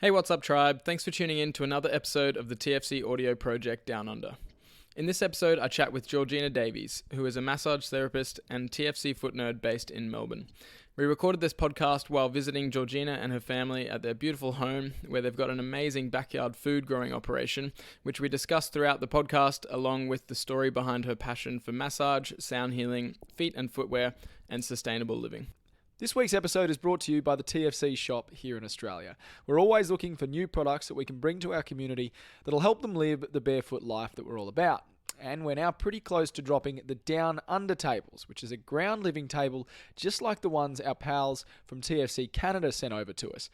Hey, what's up, tribe? Thanks for tuning in to another episode of the TFC audio project Down Under. In this episode, I chat with Georgina Davies, who is a massage therapist and TFC Foot Nerd based in Melbourne. We recorded this podcast while visiting Georgina and her family at their beautiful home, where they've got an amazing backyard food growing operation, which we discussed throughout the podcast, along with the story behind her passion for massage, sound healing, feet and footwear, and sustainable living. This week's episode is brought to you by the TFC shop here in Australia. We're always looking for new products that we can bring to our community that'll help them live the barefoot life that we're all about. And we're now pretty close to dropping the Down Under tables, which is a ground living table just like the ones our pals from TFC Canada sent over to us.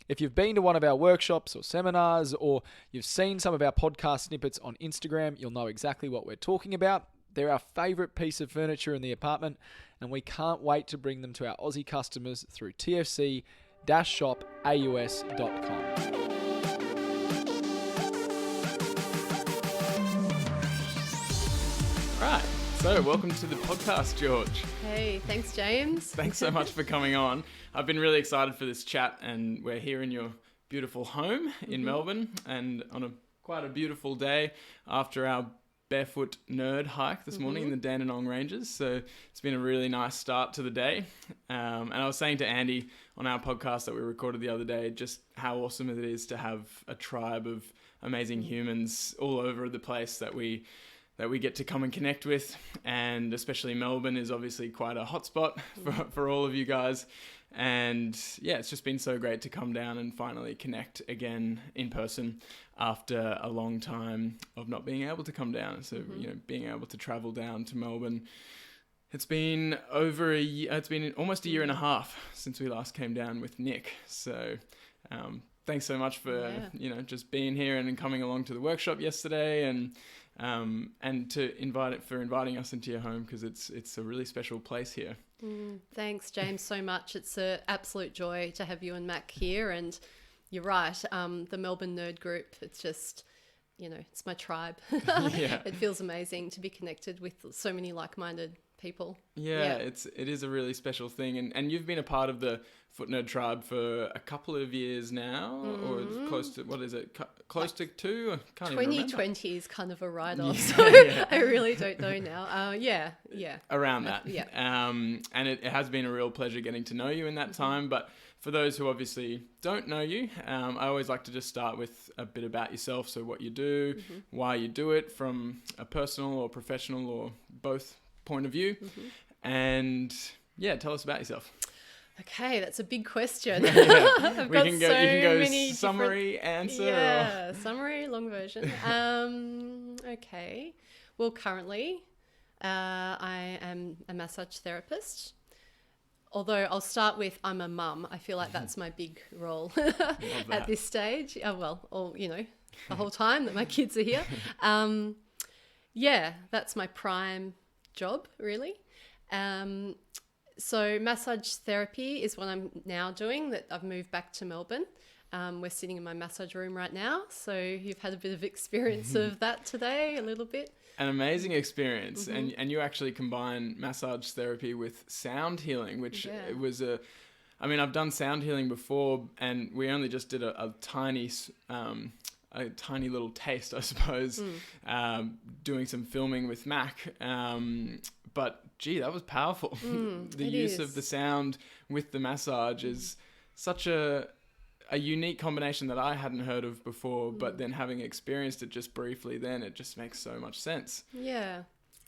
If you've been to one of our workshops or seminars, or you've seen some of our podcast snippets on Instagram, you'll know exactly what we're talking about. They're our favourite piece of furniture in the apartment, and we can't wait to bring them to our Aussie customers through tfc-shopaus.com. Right, so welcome to the podcast, George. Hey, thanks, James. Thanks so much for coming on. I've been really excited for this chat, and we're here in your beautiful home in Melbourne, and on quite a beautiful day after our barefoot nerd hike this morning in the Dandenong Ranges. So it's been a really nice start to the day. And I was saying to Andy on our podcast that we recorded the other day, just how awesome it is to have a tribe of amazing humans all over the place that we get to come and connect with. And especially Melbourne is obviously quite a hotspot for all of you guys. And yeah, it's just been so great to come down and finally connect again in person after a long time of not being able to come down. So, being able to travel down to Melbourne. It's been over a year, it's been almost a year and a half since we last came down with Nick. So, thanks so much for, just being here and coming along to the workshop yesterday, and inviting us into your home, because it's a really special place here. Thanks, James, so much. It's an absolute joy to have you and Mac here. And you're right, the Melbourne Nerd Group, it's just, it's my tribe. Yeah. It feels amazing to be connected with so many like-minded people. Yeah. It is a really special thing. And you've been a part of the Foot Nerd tribe for a couple of years now, or close to, what is it? Close to 2? I can't even remember. 2020 is kind of a write-off, Yeah, so yeah. I really don't know now. Yeah. Around that. Yeah. And it has been a real pleasure getting to know you in that time. But for those who obviously don't know you, I always like to just start with a bit about yourself. So what you do, why you do it from a personal or professional or both point of view. And yeah, tell us about yourself. Okay, that's a big question. You can go summary, answer. Yeah, summary, long version. Okay. Well, currently, I am a massage therapist. Although I'll start with I'm a mum. I feel like that's my big role at this stage. The whole time that my kids are here. That's my prime job, really. So massage therapy is what I'm now doing, that I've moved back to Melbourne. We're sitting in my massage room right now. So you've had a bit of experience of that today, a little bit. An amazing experience. And you actually combine massage therapy with sound healing, which it was I've done sound healing before, and we only just did a tiny little taste, I suppose, doing some filming with Mac. But gee, that was powerful. The use of the sound with the massage is such a unique combination that I hadn't heard of before, but then having experienced it just briefly, then it just makes so much sense. Yeah.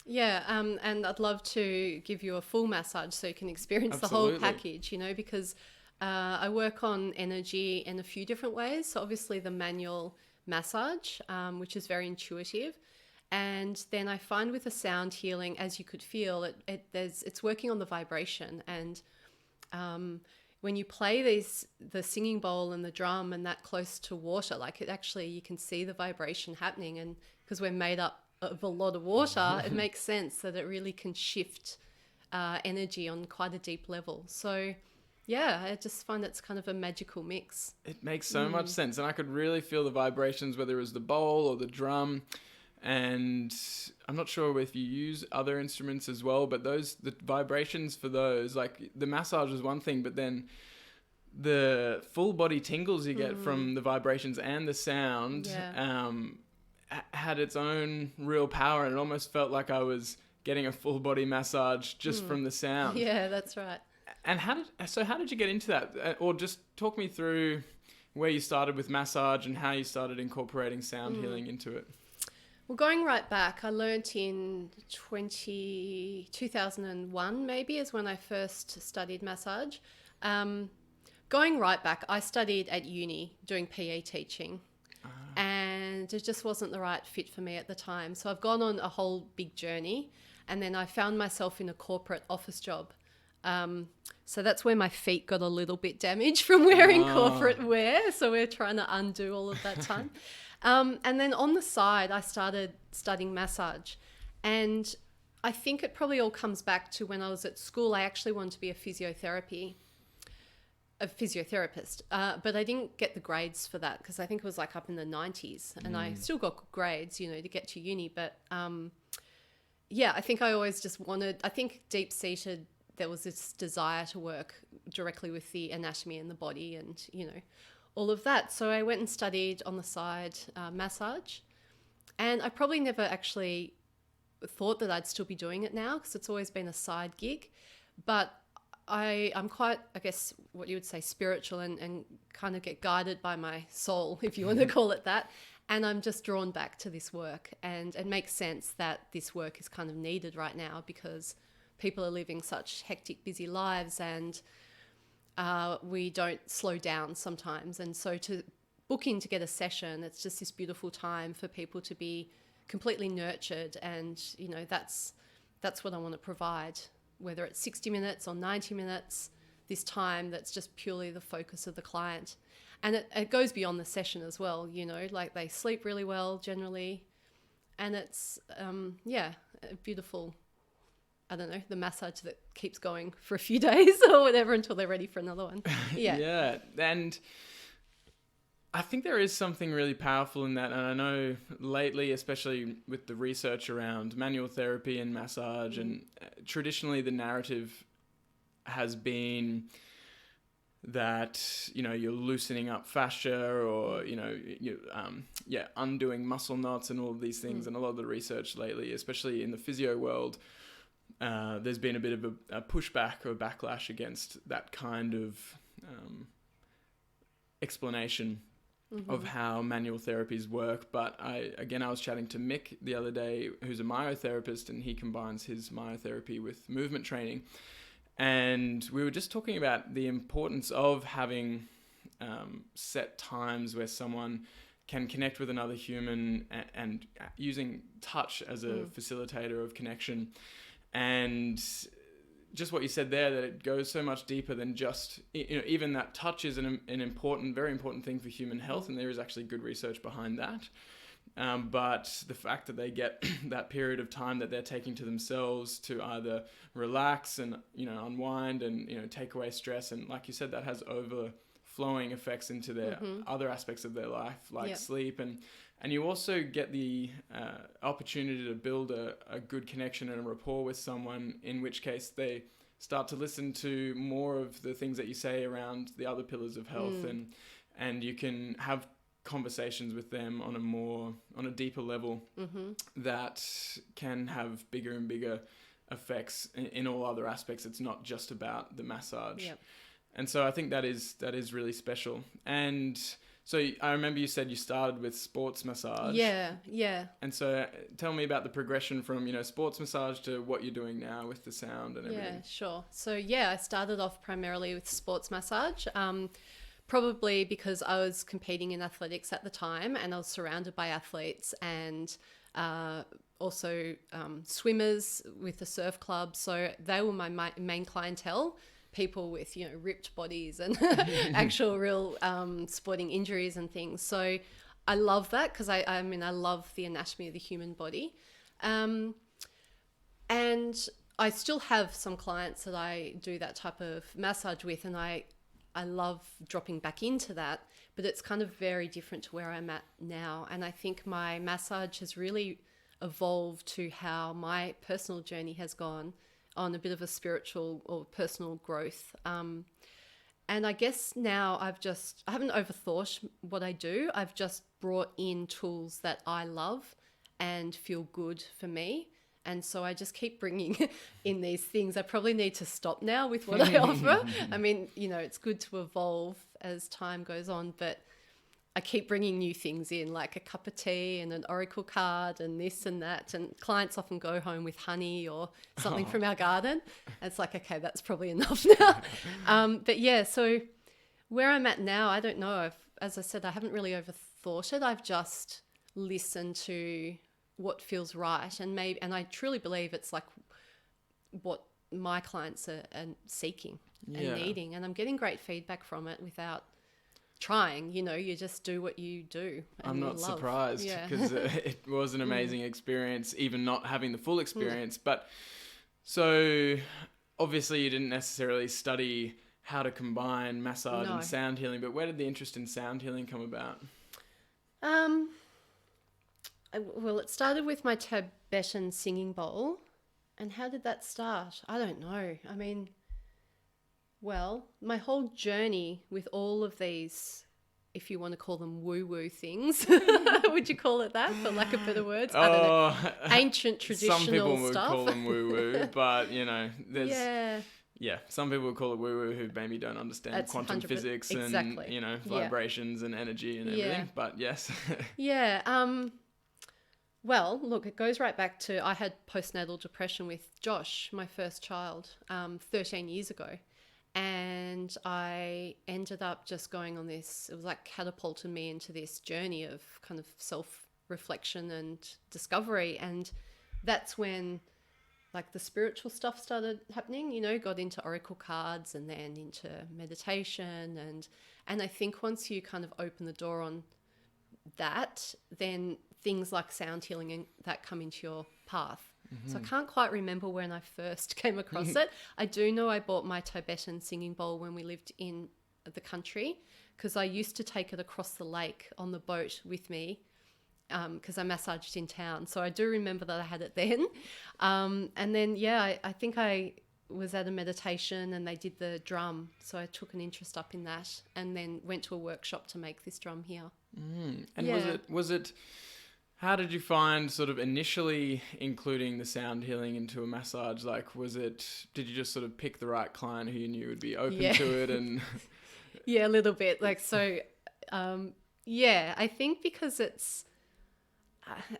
And I'd love to give you a full massage so you can experience Absolutely. the whole package, because I work on energy in a few different ways. So obviously the manual massage, which is very intuitive. And then I find with the sound healing, as you could feel, it's working on the vibration. And when you play the singing bowl and the drum and that close to water, you can see the vibration happening. And because we're made up of a lot of water, it makes sense that it really can shift energy on quite a deep level. So yeah, I just find it's kind of a magical mix. It makes so much sense. And I could really feel the vibrations, whether it was the bowl or the drum. And I'm not sure if you use other instruments as well, but the vibrations for those, like the massage is one thing, but then the full body tingles you get from the vibrations and the sound had its own real power, and it almost felt like I was getting a full body massage just from the sound. Yeah, that's right. And how did you get into that? Or just talk me through where you started with massage and how you started incorporating sound healing into it. Well, going right back, I learnt in 2001 maybe is when I first studied massage. Going right back, I studied at uni doing PE teaching, and it just wasn't the right fit for me at the time. So I've gone on a whole big journey, and then I found myself in a corporate office job. So that's where my feet got a little bit damaged from wearing corporate wear. So we're trying to undo all of that time. And then on the side, I started studying massage. And I think it probably all comes back to when I was at school. I actually wanted to be a physiotherapist, but I didn't get the grades for that because I think it was like up in the 90s, and I still got grades, to get to uni. But I think I always just wanted, I think deep-seated, there was this desire to work directly with the anatomy and the body and, all of that. So I went and studied on the side massage, and I probably never actually thought that I'd still be doing it now because it's always been a side gig. But I'm quite, I guess, what you would say, spiritual and kind of get guided by my soul, if you want to call it that. And I'm just drawn back to this work, and it makes sense that this work is kind of needed right now because people are living such hectic, busy lives, and we don't slow down sometimes. And so to book in to get a session, it's just this beautiful time for people to be completely nurtured. And, that's what I want to provide, whether it's 60 minutes or 90 minutes, this time that's just purely the focus of the client. And it goes beyond the session as well, like they sleep really well generally. And it's, a beautiful, I don't know, the massage that keeps going for a few days or whatever until they're ready for another one. Yeah. Yeah. And I think there is something really powerful in that. And I know lately, especially with the research around manual therapy and massage, and traditionally the narrative has been that, you're loosening up fascia or, undoing muscle knots and all of these things. And a lot of the research lately, especially in the physio world, there's been a bit of a pushback or backlash against that kind of explanation of how manual therapies work. But I was chatting to Mick the other day, who's a myotherapist, and he combines his myotherapy with movement training. And we were just talking about the importance of having set times where someone can connect with another human and using touch as a facilitator of connection. And just what you said there, that it goes so much deeper than just, even that touch is an important, very important thing for human health. And there is actually good research behind that. But the fact that they get that period of time that they're taking to themselves to either relax and, unwind and, take away stress. And like you said, that has overflowing effects into their other aspects of their life, like sleep. And you also get the opportunity to build a good connection and a rapport with someone, in which case they start to listen to more of the things that you say around the other pillars of health, and you can have conversations with them on a deeper level that can have bigger and bigger effects in all other aspects. It's not just about the massage. And so I think that is really special. And so I remember you said you started with sports massage. Yeah. And so tell me about the progression from, sports massage to what you're doing now with the sound and everything. Yeah, sure. So I started off primarily with sports massage, probably because I was competing in athletics at the time, and I was surrounded by athletes and also swimmers with the surf club. So they were my main clientele. People with, ripped bodies and actual real sporting injuries and things. So I love that because I love the anatomy of the human body. And I still have some clients that I do that type of massage with, and I love dropping back into that, but it's kind of very different to where I'm at now. And I think my massage has really evolved to how my personal journey has gone on a bit of a spiritual or personal growth. And I guess now I haven't overthought what I do. I've just brought in tools that I love and feel good for me. And so I just keep bringing in these things. I probably need to stop now with what I offer. I mean, it's good to evolve as time goes on, but I keep bringing new things in, like a cup of tea and an oracle card and this and that. And clients often go home with honey or something from our garden. And it's like, okay, that's probably enough now. But yeah, so where I'm at now, I don't know. As I said, I haven't really overthought it. I've just listened to what feels right. And I truly believe it's like what my clients are seeking and needing. And I'm getting great feedback from it without trying. You just do what you do. And I'm not surprised because it was an amazing experience, even not having the full experience. But so obviously you didn't necessarily study how to combine massage and sound healing, but where did the interest in sound healing come about? Well, it started with my Tibetan singing bowl. And how did that start? I don't know. I mean, well, my whole journey with all of these, if you want to call them woo-woo things, would you call it that, for lack of better words? I don't know. Ancient traditional stuff. Some people would call them woo-woo, but, there's... Yeah, some people would call it woo-woo who maybe don't understand quantum physics and, vibrations and energy and everything. But yes. Well, look, it goes right back to, I had postnatal depression with Josh, my first child, 13 years ago. And I ended up just going on this, it was like catapulted me into this journey of kind of self-reflection and discovery. And that's when like the spiritual stuff started happening, got into oracle cards and then into meditation. And I think once you kind of open the door on that, then things like sound healing and that come into your path. So I can't quite remember when I first came across it. I do know I bought my Tibetan singing bowl when we lived in the country, because I used to take it across the lake on the boat with me, because I massaged in town. So I do remember that I had it then. And then, I think I was at a meditation and they did the drum. So I took an interest up in that and then went to a workshop to make this drum here. And was it how did you find sort of initially including the sound healing into a massage? Like, did you just sort of pick the right client who you knew would be open to it? And a little bit. Like, so, I think because it's,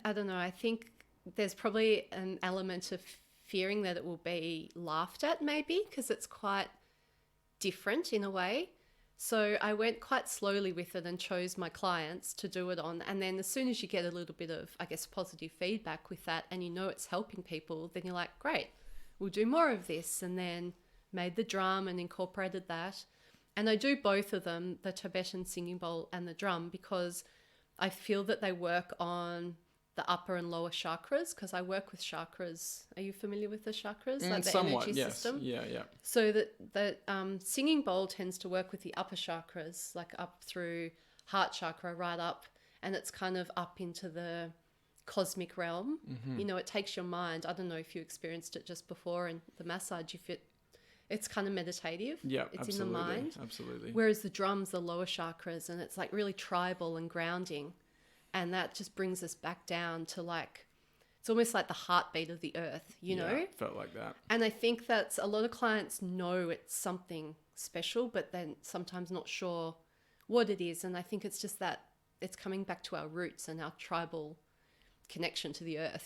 I don't know, I think there's probably an element of fearing that it will be laughed at maybe, because it's quite different in a way. So I went quite slowly with it and chose my clients to do it on. And then as soon as you get a little bit of, I guess, positive feedback with that and it's helping people, then you're like, great, we'll do more of this. And then made the drum and incorporated that. And I do both of them, the Tibetan singing bowl and the drum, because I feel that they work on the upper and lower chakras, because I work with chakras. Are you familiar with the chakras? Like the somewhat, energy yes. system? Yeah. So the singing bowl tends to work with the upper chakras, like up through heart chakra, right up. And it's kind of up into the cosmic realm. It takes your mind. I don't know if you experienced it just before in the massage, it's kind of meditative. Yeah, it's absolutely, in the mind. Absolutely. Whereas the drums, the lower chakras, and it's like really tribal and grounding. And that just brings us back down to like, it's almost like the heartbeat of the earth, know? Yeah, felt like that. And I think that's a lot of clients know it's something special, but then sometimes not sure what it is. And I think it's just that it's coming back to our roots and our tribal connection to the earth,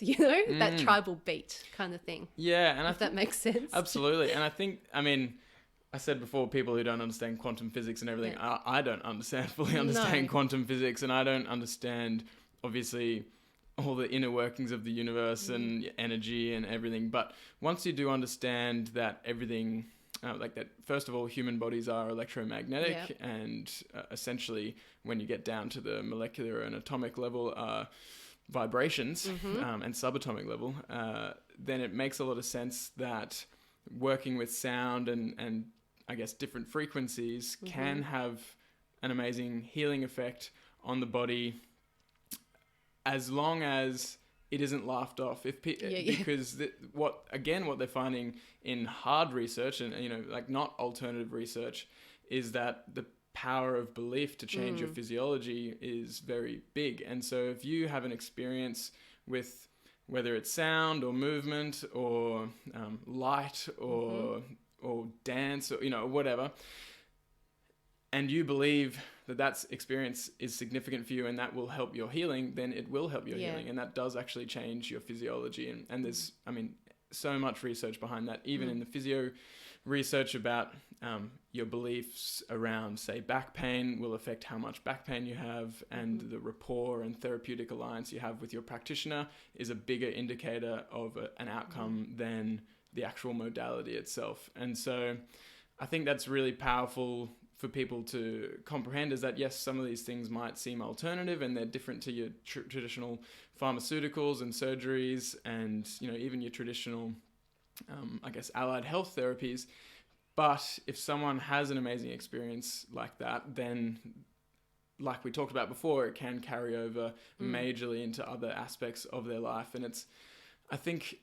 that tribal beat kind of thing. Yeah. And if that makes sense. Absolutely. And I think, I said before, people who don't understand quantum physics and everything, I don't fully understand quantum physics, and I don't understand, obviously, all the inner workings of the universe and energy and everything. But once you do understand that everything, like that, first of all, human bodies are electromagnetic, and essentially, when you get down to the molecular and atomic level, vibrations and subatomic level, then it makes a lot of sense that working with sound and I guess different frequencies can have an amazing healing effect on the body, as long as it isn't laughed off. Because what they're finding in hard research and like not alternative research is that the power of belief to change your physiology is very big. And so if you have an experience with whether it's sound or movement or light or dance or, you know, whatever, and you believe that experience is significant for you and that will help your healing, then it will help your healing. And that does actually change your physiology. And there's, I mean, so much research behind that, even in the physio research about your beliefs around, say, back pain will affect how much back pain you have, and the rapport and therapeutic alliance you have with your practitioner is a bigger indicator of an outcome than the actual modality itself. And so I think that's really powerful for people to comprehend, is that yes, some of these things might seem alternative and they're different to your traditional pharmaceuticals and surgeries and, you know, even your traditional, I guess, allied health therapies. But if someone has an amazing experience like that, then like we talked about before, it can carry over majorly into other aspects of their life. And I think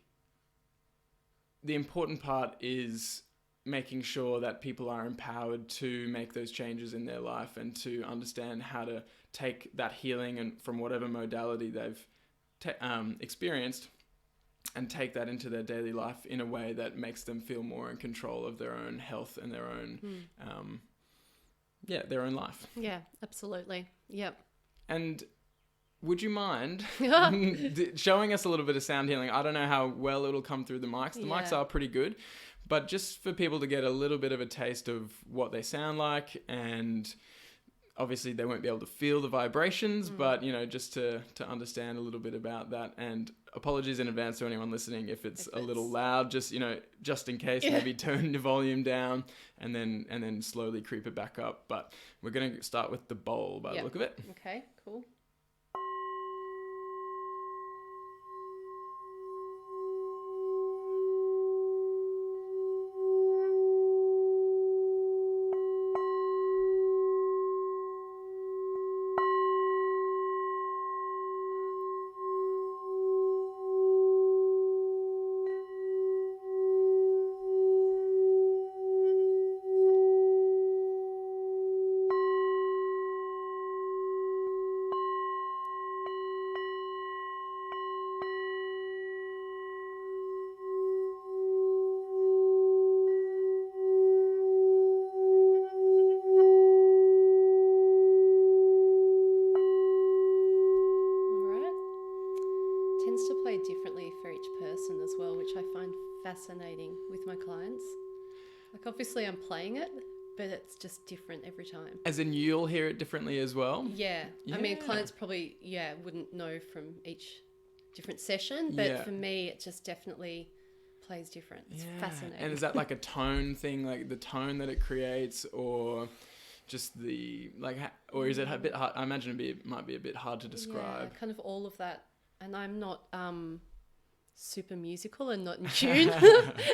the important part is making sure that people are empowered to make those changes in their life and to understand how to take that healing and from whatever modality they've experienced and take that into their daily life in a way that makes them feel more in control of their own health and their own, their own life. Yeah, absolutely. Yep. And would you mind showing us a little bit of sound healing? I don't know how well it'll come through the mics. The mics are pretty good, but just for people to get a little bit of a taste of what they sound like, and obviously they won't be able to feel the vibrations, but, you know, just to understand a little bit about that. And apologies in advance to anyone listening if it's a little loud, just, you know, just in case, maybe turn the volume down and then slowly creep it back up. But we're going to start with the bowl by the look of it. Okay, cool. Tends to play differently for each person as well, which I find fascinating with my clients. Like, obviously I'm playing it, but it's just different every time. As in, you'll hear it differently as well? Yeah. I mean, clients probably, wouldn't know from each different session, but for me, it just definitely plays different. It's fascinating. And is that like a tone thing, like the tone that it creates, or just the, like, or is it a bit hard? I imagine it might be a bit hard to describe. Yeah, kind of all of that. And I'm not super musical and not in tune.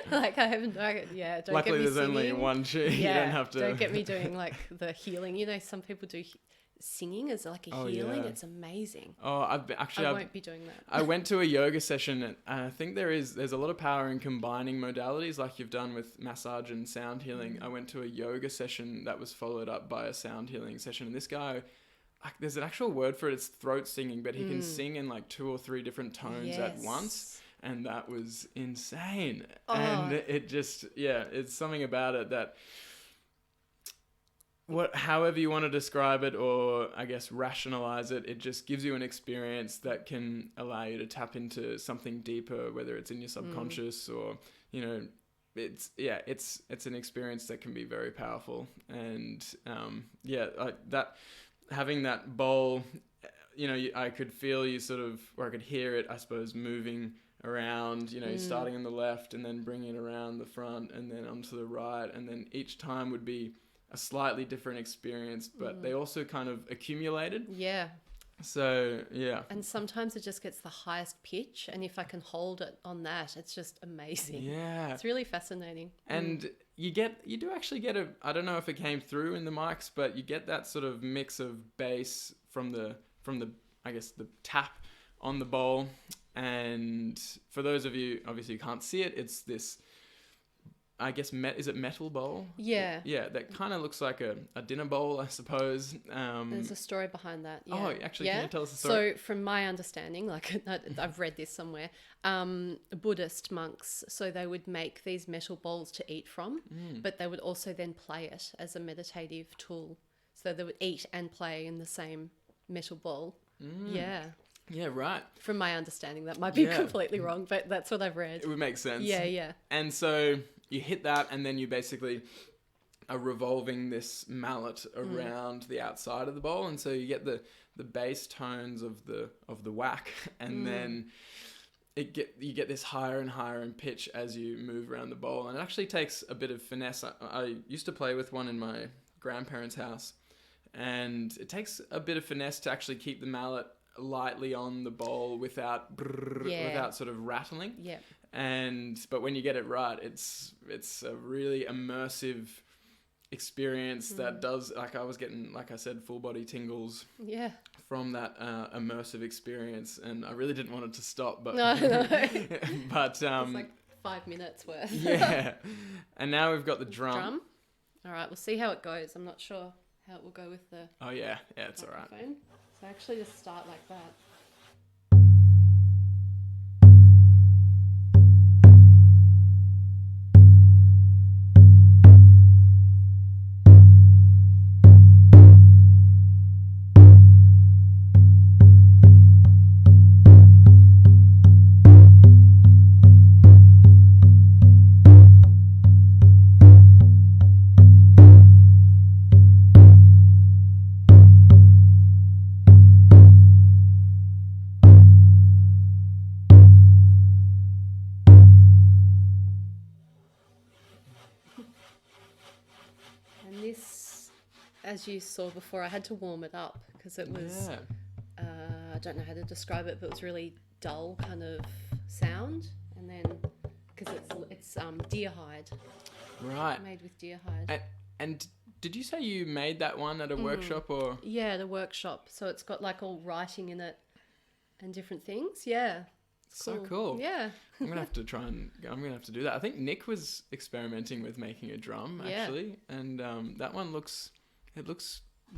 Like, I haven't, don't Luckily, get me there's singing. only one tune. Yeah, you don't have to. Don't get me doing like the healing. You know, some people do singing as like a healing. Yeah. It's amazing. Oh, I won't be doing that. I went to a yoga session, and I think there's a lot of power in combining modalities like you've done with massage and sound healing. I went to a yoga session that was followed up by a sound healing session, and this guy, there's an actual word for it, it's throat singing, but he can sing in like 2 or 3 different tones at once, and that was insane. And it just, it's something about it that, however you want to describe it, or I guess rationalize it, it just gives you an experience that can allow you to tap into something deeper, whether it's in your subconscious or, you know, it's an experience that can be very powerful. And like that, having that bowl, you know, I could feel you sort of, or I could hear it, I suppose, moving around, you know, starting on the left and then bringing it around the front and then onto the right. And then each time would be a slightly different experience, but they also kind of accumulated. Yeah. So, yeah. And sometimes it just gets the highest pitch. And if I can hold it on that, it's just amazing. Yeah. It's really fascinating. And you do actually get I don't know if it came through in the mics, but you get that sort of mix of bass from the, I guess, the tap on the bowl. And for those of you, obviously you can't see it, it's this, I guess, is it metal bowl? Yeah. Yeah, that kind of looks like a dinner bowl, I suppose. There's a story behind that. Yeah. Oh, actually, yeah? can you tell us the story? So, from my understanding, like I've read this somewhere, Buddhist monks, so they would make these metal bowls to eat from, but they would also then play it as a meditative tool. So they would eat and play in the same metal bowl. Yeah. Yeah, right. From my understanding, that might be completely wrong, but that's what I've read. It would make sense. Yeah, yeah. And so you hit that, and then you basically are revolving this mallet around the outside of the bowl, and so you get the bass tones of the whack, and then you get this higher and higher in pitch as you move around the bowl, and it actually takes a bit of finesse. I used to play with one in my grandparents' house, and it takes a bit of finesse to actually keep the mallet lightly on the bowl without sort of rattling. Yeah. But when you get it right, it's a really immersive experience that does, like, I was getting, like I said, full body tingles from that immersive experience, and I really didn't want it to stop, but no. but it's like 5 minutes worth. Yeah. And now we've got the drum. All right, we'll see how it goes. I'm not sure how it will go with the it's all right. microphone. So actually just start like that. And this, as you saw before, I had to warm it up because it was, I don't know how to describe it, but it was really dull kind of sound. And then, because it's deer hide. Right. Made with deer hide. And did you say you made that one at a workshop or? Yeah, the workshop. So it's got like all writing in it and different things. Yeah. So cool. Yeah. I'm gonna have to do that. I think Nick was experimenting with making a drum actually, and that one looks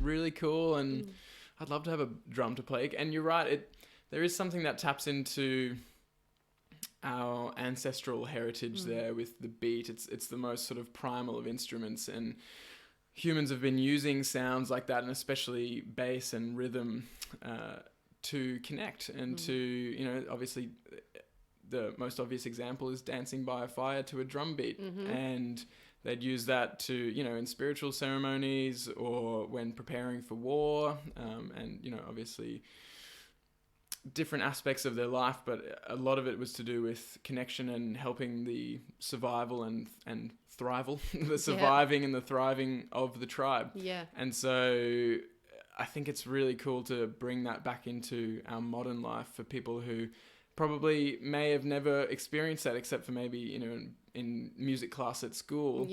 really cool, and I'd love to have a drum to play. And you're right, there is something that taps into our ancestral heritage there with the beat. It's the most sort of primal of instruments, and humans have been using sounds like that, and especially bass and rhythm, to connect and to, obviously the most obvious example is dancing by a fire to a drum beat. And they'd use that to, in spiritual ceremonies or when preparing for war, and, obviously different aspects of their life, but a lot of it was to do with connection and helping the survival and thrival, the surviving and the thriving of the tribe. Yeah. And so I think it's really cool to bring that back into our modern life for people who probably may have never experienced that, except for maybe, in music class at school,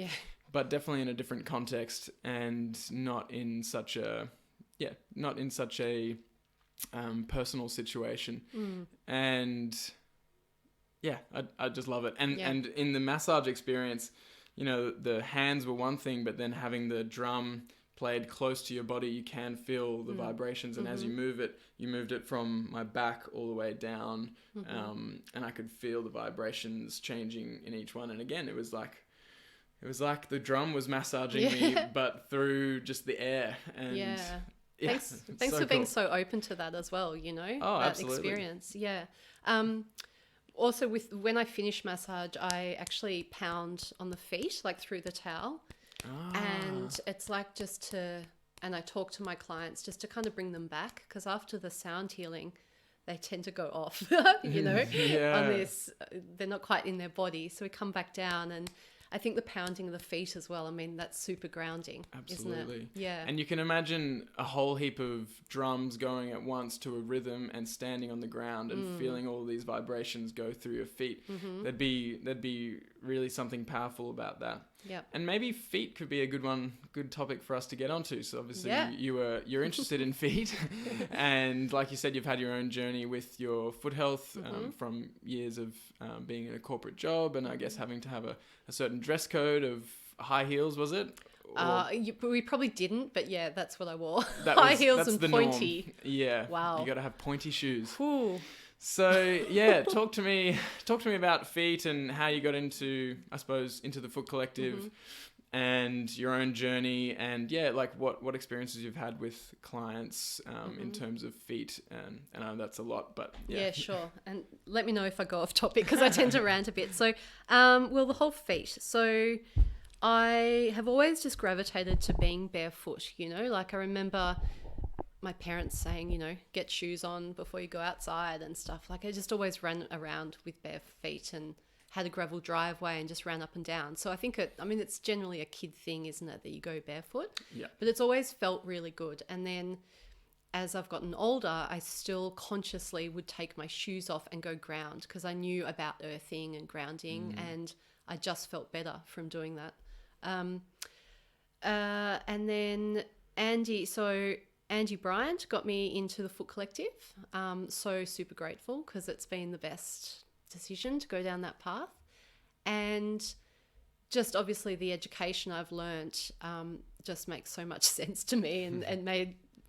but definitely in a different context and not in such a personal situation. And I just love it. And in the massage experience, the hands were one thing, but then having the drum played close to your body, you can feel the vibrations, and as you moved it from my back all the way down, and I could feel the vibrations changing in each one. And again, it was like the drum was massaging me, but through just the air. And thanks so for being so open to that as well, that absolutely. experience. Also, when I finish massage, I actually pound on the feet, like through the towel. And it's like and I talk to my clients just to kind of bring them back, because after the sound healing, they tend to go off, on this, they're not quite in their body. So we come back down, and I think the pounding of the feet as well, I mean, that's super grounding. Absolutely. Isn't it? Yeah. And you can imagine a whole heap of drums going at once to a rhythm and standing on the ground and feeling all these vibrations go through your feet. They'd be really something powerful about that. Yep. And maybe feet could be a good topic for us to get onto. So obviously Yeah. you're interested in feet, and like you said, you've had your own journey with your foot health from years of being in a corporate job, and I guess having to have a certain dress code of high heels, was it? We probably didn't, but yeah, that's what I wore. High heels and pointy. Norm. Yeah. Wow. You got to have pointy shoes. Ooh. So yeah, talk to me about feet and how you got into the Foot Collective and your own journey, and yeah, like what experiences you've had with clients in terms of feet, and I know that's a lot, but yeah, sure. And let me know if I go off topic, because I tend to rant a bit. So well, the whole feet. So I have always just gravitated to being barefoot, like I remember my parents saying, get shoes on before you go outside and stuff. Like I just always ran around with bare feet and had a gravel driveway and just ran up and down. So I think it's generally a kid thing, isn't it, that you go barefoot? Yeah. But it's always felt really good. And then as I've gotten older, I still consciously would take my shoes off and go ground, because I knew about earthing and grounding, and I just felt better from doing that. And then Andy Bryant got me into the Foot Collective. So super grateful, because it's been the best decision to go down that path. And just obviously the education I've learnt just makes so much sense to me, and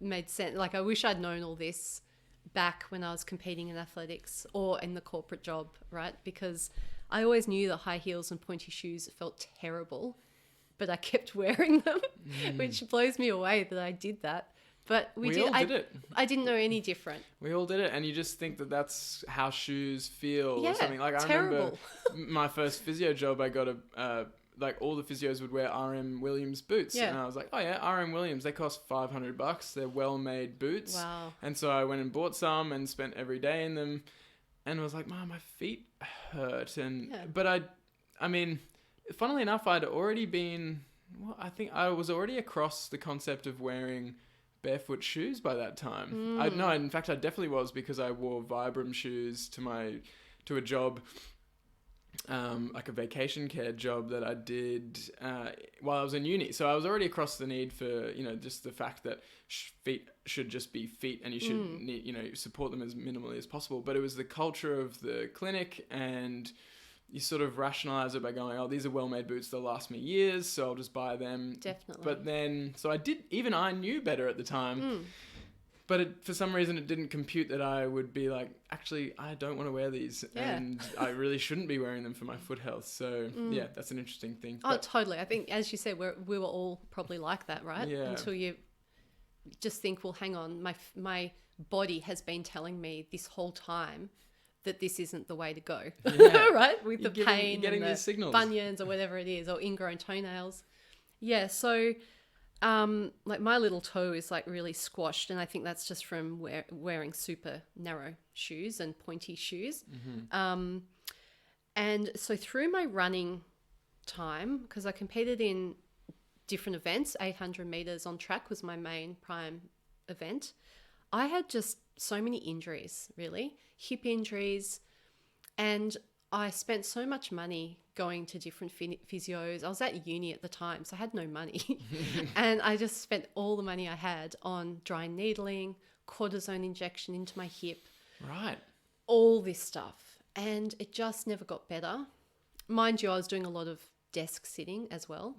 made sense. Like I wish I'd known all this back when I was competing in athletics or in the corporate job, right? Because I always knew that high heels and pointy shoes felt terrible, but I kept wearing them, which blows me away that I did that. But we did. all did it. I didn't know any different. We all did it, and you just think that that's how shoes feel Yeah, or something. Like I terrible. remember my first physio job, I got like all the physios would wear RM Williams boots, Yeah. and I was like, oh yeah, RM Williams, they cost $500. They're well-made boots. Wow. And so I went and bought some and spent every day in them, and was like, Mom, my feet hurt. But I mean, funnily enough, I'd already been. Well, I think I was already across the concept of wearing barefoot shoes by that time. In fact I definitely was, because I wore Vibram shoes to a job, like a vacation care job that I did while I was in uni. So I was already across the need for just the fact that feet should just be feet, and you should support them as minimally as possible. But it was the culture of the clinic, and you sort of rationalize it by going, oh, these are well-made boots, they'll last me years, so I'll just buy them. Definitely. But then, so I knew better at the time, but for some reason it didn't compute that I would be like, actually, I don't want to wear these, and I really shouldn't be wearing them for my foot health. So yeah, that's an interesting thing. Oh, totally. I think, as you said, we were all probably like that, right? Yeah. Until you just think, well, hang on, my body has been telling me this whole time that this isn't the way to go, right? With You're the pain getting and these the signals. bunions or whatever it is, or ingrown toenails. Yeah, so like my little toe is like really squashed, and I think that's just from wearing super narrow shoes and pointy shoes. And so through my running time, because I competed in different events, 800 meters on track was my main prime event, I had just so many injuries, really, hip injuries, and I spent so much money going to different physios. I was at uni at the time, so I had no money. And I just spent all the money I had on dry needling, cortisone injection into my hip. Right. All this stuff. And it just never got better. Mind you, I was doing a lot of desk sitting as well.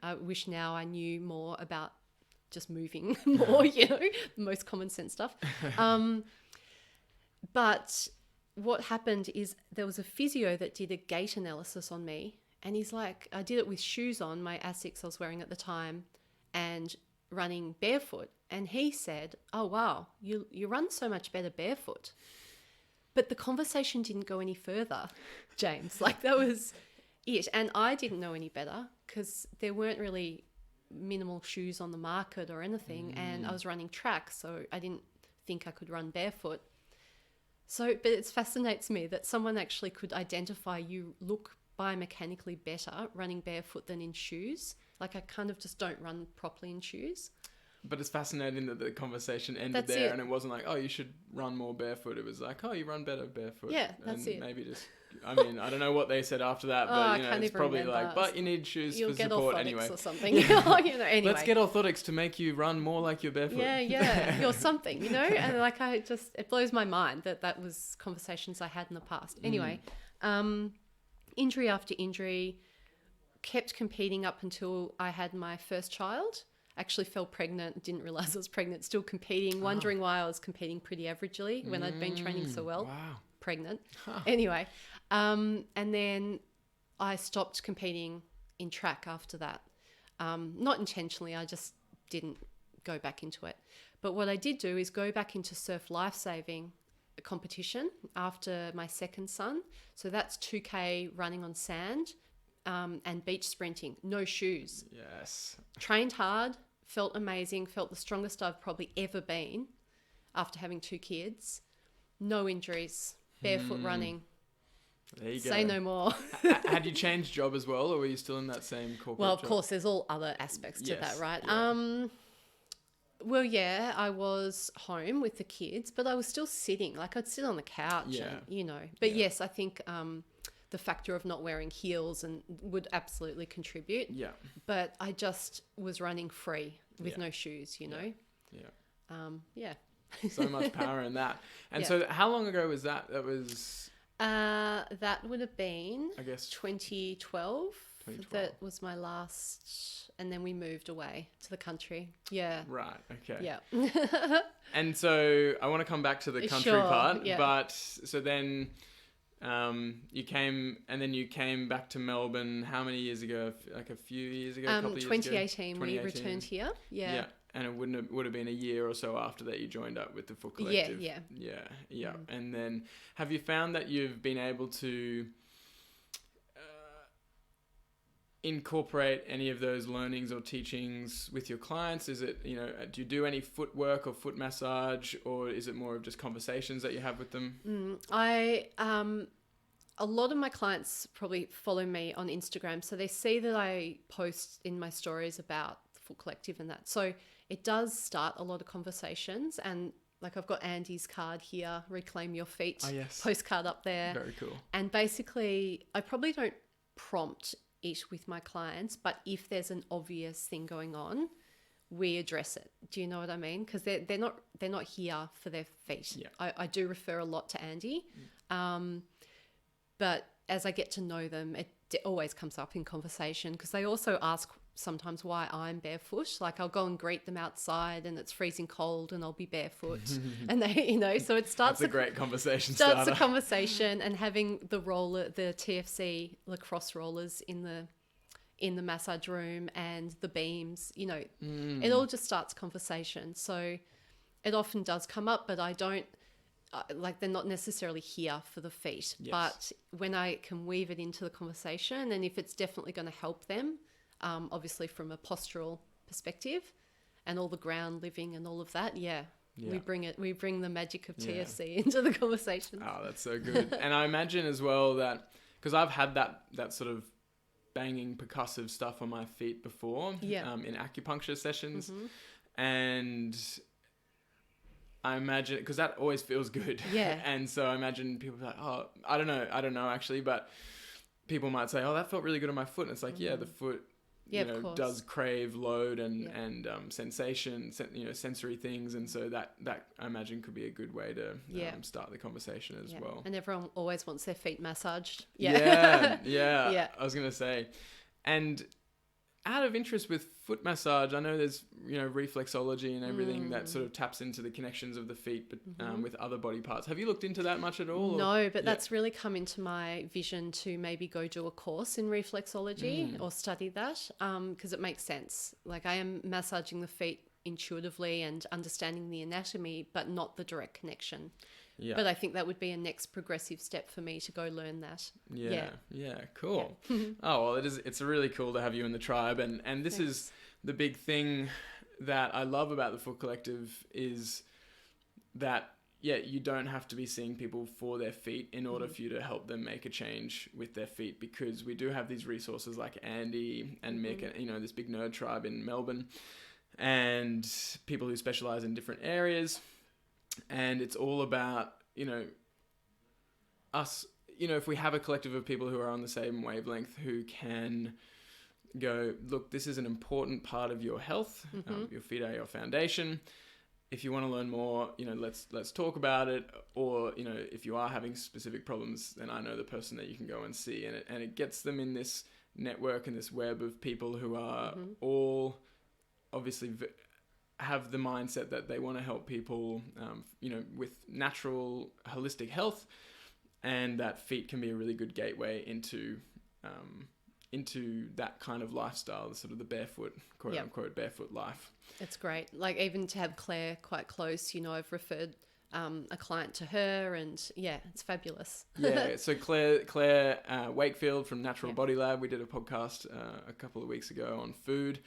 I wish now I knew more about just moving more, the most common sense stuff. But what happened is there was a physio that did a gait analysis on me, and he's like, I did it with shoes on, my Asics I was wearing at the time, and running barefoot. And he said, oh, wow, you run so much better barefoot. But the conversation didn't go any further, James. Like, that was it. And I didn't know any better, because there weren't really minimal shoes on the market or anything, and I was running track, so I didn't think I could run barefoot. So, but it fascinates me that someone actually could identify you look biomechanically better running barefoot than in shoes. Like, I kind of just don't run properly in shoes. But it's fascinating that the conversation ended That's there, it. and it wasn't like, oh, you should run more barefoot. It was like, oh, you run better barefoot. Yeah, that's and it. Maybe just, I mean, I don't know what they said after that, Oh, but I you know, can't it's even probably remember. like, but you need shoes You'll for get support orthotics anyway. or something. Anyway. Let's get orthotics to make you run more like your barefoot. Yeah, or something, and like it blows my mind that was conversations I had in the past. Anyway, injury after injury, kept competing up until I had my first child. Actually fell pregnant, didn't realize I was pregnant, still competing, wondering why I was competing pretty averagely when I'd been training so well. Wow. Pregnant. Anyway, and then I stopped competing in track after that. Not intentionally, I just didn't go back into it. But what I did do is go back into surf lifesaving competition after my second son. So that's 2K running on sand and beach sprinting, no shoes. Yes. Trained hard, felt amazing, felt the strongest I've probably ever been after having 2 kids. No injuries, barefoot running. There you go. Say no more. Had you changed job as well, or were you still in that same corporate Well, of job? course, there's all other aspects to that, right? Yeah. Well, yeah, I was home with the kids, but I was still sitting. Like I'd sit on the couch, and, But yes, I think the factor of not wearing heels and would absolutely contribute. Yeah. But I just was running free with no shoes, Yeah. So much power in that. And Yeah. so how long ago was that? That was... that would have been, I guess, 2012. 2012. That was my last, and then we moved away to the country. Yeah. Right. Okay. Yeah. And so I want to come back to the country Sure, part, yeah. but so then you came back to Melbourne how many years ago? Like a few years ago, a couple of years ago? 2018, we returned here. Yeah. And it would have been a year or so after that you joined up with the Foot Collective. Yeah. And then have you found that you've been able to incorporate any of those learnings or teachings with your clients? Is it, do you do any footwork or foot massage, or is it more of just conversations that you have with them? A lot of my clients probably follow me on Instagram, so they see that I post in my stories about the Foot Collective and that. So it does start a lot of conversations, and like I've got Andy's card here, Reclaim Your Feet, postcard up there. Very cool. And basically, I probably don't prompt it with my clients, but if there's an obvious thing going on, we address it. Do you know what I mean? Because they're not here for their feet. Yeah. I do refer a lot to Andy, but as I get to know them, it always comes up in conversation, because they also ask sometimes why I'm barefoot. Like I'll go and greet them outside and it's freezing cold and I'll be barefoot and they, so it starts That's a great conversation starts starter. the conversation. And having the TFC lacrosse rollers in the massage room and the beams, it all just starts conversation. So it often does come up, but I don't, they're not necessarily here for the feet. Yes. But when I can weave it into the conversation, and if it's definitely going to help them, obviously from a postural perspective and all the ground living and all of that, we bring the magic of TFC into the conversation. Oh, that's so good. And I imagine as well that, because I've had that sort of banging percussive stuff on my feet before in acupuncture sessions, and I imagine, because that always feels good. Yeah. And so I imagine people are like, oh, I don't know actually, but people might say, oh, that felt really good on my foot. And it's like, the foot, does crave load and sensation, sensory things. And so that I imagine could be a good way to start the conversation as well. And everyone always wants their feet massaged. Yeah. Yeah. I was going to say, and out of interest with foot massage, I know there's, reflexology and everything that sort of taps into the connections of the feet, but with other body parts. Have you looked into that much at all? No, but that's really come into my vision to maybe go do a course in reflexology or study that, because it makes sense. Like I am massaging the feet intuitively and understanding the anatomy, but not the direct connection. Yeah. But I think that would be a next progressive step for me to go learn that. Yeah, cool. Oh, well, it's really cool to have you in the tribe. And this is the big thing that I love about the Foot Collective, is that, you don't have to be seeing people for their feet in order for you to help them make a change with their feet, because we do have these resources like Andy and Mick, this big nerd tribe in Melbourne. and people who specialize in different areas. And it's all about, us, if we have a collective of people who are on the same wavelength, who can go, look, this is an important part of your health. Your feet are your foundation. If you want to learn more, let's talk about it. Or, if you are having specific problems, then I know the person that you can go and see. And it gets them in this network and this web of people who are all obviously have the mindset that they want to help people, with natural, holistic health. And that feet can be a really good gateway into that kind of lifestyle, the sort of the barefoot, quote unquote, barefoot life. It's great. Like, even to have Claire quite close, I've referred a client to her, and it's fabulous. Yeah. So Claire Wakefield from Natural Body Lab, we did a podcast a couple of weeks ago on food,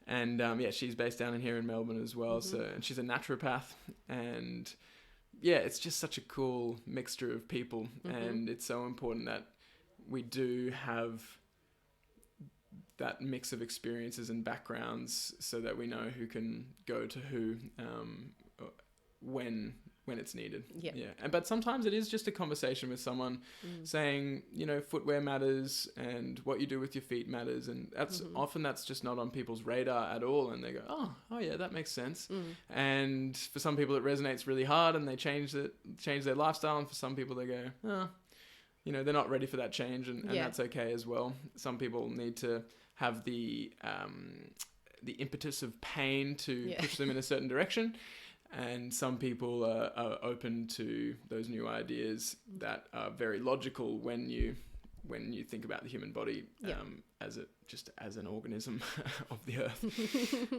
and she's based down here in Melbourne as well. So, and she's a naturopath, and it's just such a cool mixture of people, and it's so important that we do have that mix of experiences and backgrounds, so that we know who can go to who when it's needed. But sometimes it is just a conversation with someone saying, footwear matters and what you do with your feet matters, and that's often that's just not on people's radar at all, and they go, oh yeah, that makes sense. And for some people it resonates really hard and they change their lifestyle, and for some people they go, they're not ready for that change, and that's okay as well. Some people need to have the impetus of pain to push them in a certain direction, and some people are open to those new ideas that are very logical when you think about the human body as an organism of the earth.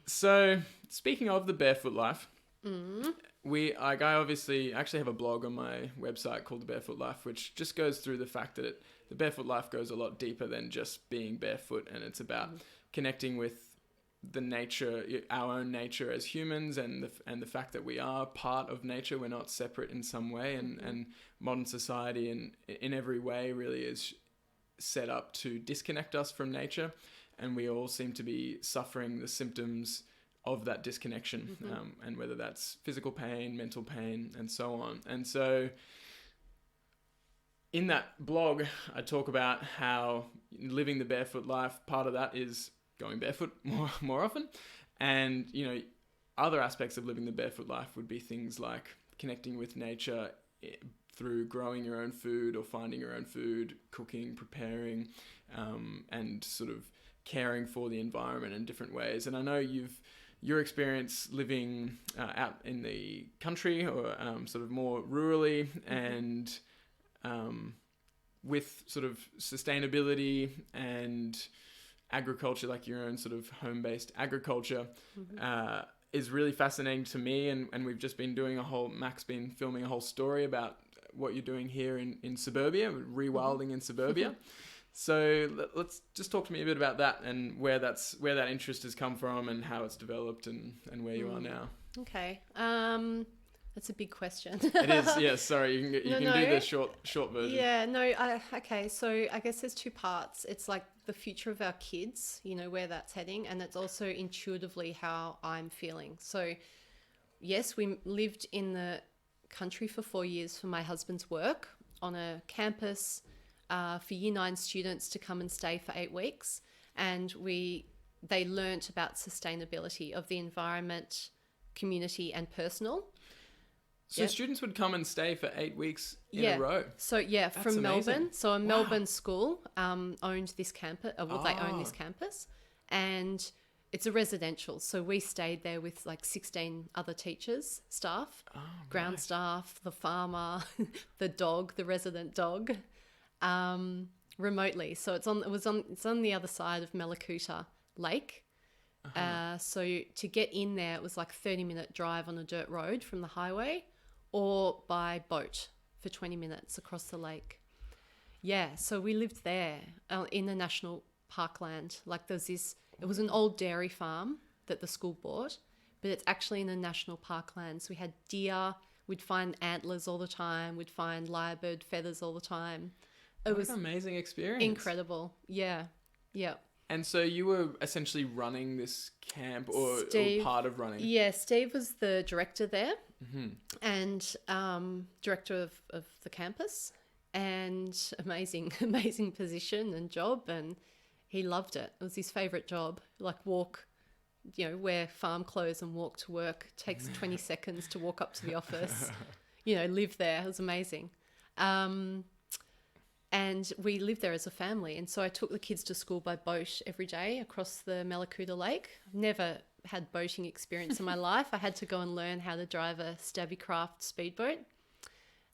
So, speaking of the barefoot life, I obviously actually have a blog on my website called The Barefoot Life, which just goes through the fact that the barefoot life goes a lot deeper than just being barefoot, and it's about connecting with the nature, our own nature as humans, and the fact that we are part of nature. We're not separate in some way, and modern society in every way really is set up to disconnect us from nature, and we all seem to be suffering the symptoms of that disconnection, and whether that's physical pain, mental pain, and so on. And so in that blog, I talk about how living the barefoot life, part of that is going barefoot more often. And, other aspects of living the barefoot life would be things like connecting with nature through growing your own food or finding your own food, cooking, preparing, and sort of caring for the environment in different ways. And I know your experience living out in the country, or sort of more rurally, and with sort of sustainability and agriculture, like your own sort of home-based agriculture, is really fascinating to me. And we've just been doing Mac's been filming a whole story about what you're doing here in Suburbia, Rewilding in Suburbia. So let's just talk to me a bit about that, and where that interest has come from, and how it's developed, and where you are now. Okay. That's a big question. It is, yes. Sorry, you can do the short version. Yeah, no. Okay, so I guess there's two parts. It's like the future of our kids, where that's heading, and it's also intuitively how I'm feeling. So, yes, we lived in the country for 4 years for my husband's work on a campus for Year 9 students to come and stay for 8 weeks, and they learnt about sustainability of the environment, community, and personal. So students would come and stay for 8 weeks in a row. So That's from amazing. Melbourne. So a Melbourne school owned this campus. They own this campus, and it's a residential. So we stayed there with like 16 other teachers, staff, ground staff, the farmer, the dog, the resident dog, remotely. So it's on the other side of Malakuta Lake. So to get in there, it was like 30-minute drive on a dirt road from the highway, or by boat for 20 minutes across the lake. Yeah, so we lived there in the national parkland. Like it was an old dairy farm that the school bought, but it's actually in a national parkland. So we had deer, we'd find antlers all the time, we'd find lyrebird feathers all the time. It was an amazing experience. Incredible. Yeah. And so you were essentially running this camp or part of running? Yeah, Steve was the director there and director of the campus, and amazing position and job, and he loved it. It was his favourite job. Like wear farm clothes and walk to work. Takes 20 seconds to walk up to the office. Live there. It was amazing. And we lived there as a family. And so I took the kids to school by boat every day across the Malakuta Lake. I've never had boating experience in my life. I had to go and learn how to drive a Stabbycraft speedboat.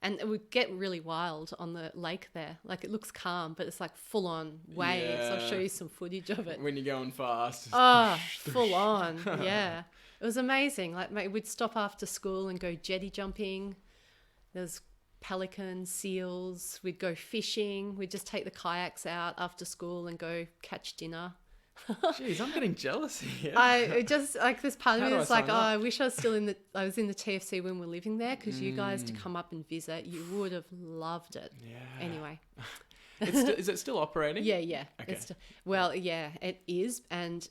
And it would get really wild on the lake there. Like, it looks calm, but it's like full on waves. Yeah. I'll show you some footage of it. When you're going fast. Oh, full on. Yeah. It was amazing. Like, we'd stop after school and go jetty jumping. There's pelicans, seals. We'd go fishing. We'd just take the kayaks out after school and go catch dinner. Jeez, I'm getting jealous here. I just, like, this part of How me do is I like, sign oh, up? I wish I was in the TFC when we're living there, because you guys to come up and visit, you would have loved it. Yeah. Anyway. Is it still operating? Yeah. Okay. Yeah, it is. And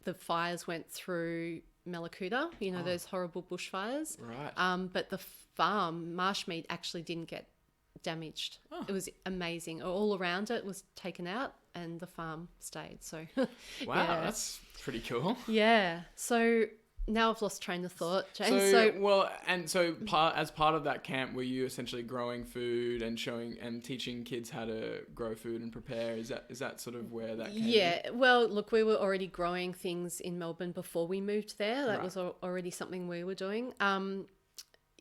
the fires went through Malakuta, those horrible bushfires. Right. But the farm, Marshmead, actually didn't get damaged. Oh. It was amazing. All around it was taken out and the farm stayed. So Wow, yeah. that's pretty cool. Yeah. So now I've lost train of thought, Jane. So as part of that camp, were you essentially growing food and showing and teaching kids how to grow food and prepare? Is that sort of where that came in? Well, look, we were already growing things in Melbourne before we moved there. That Right. was already something we were doing.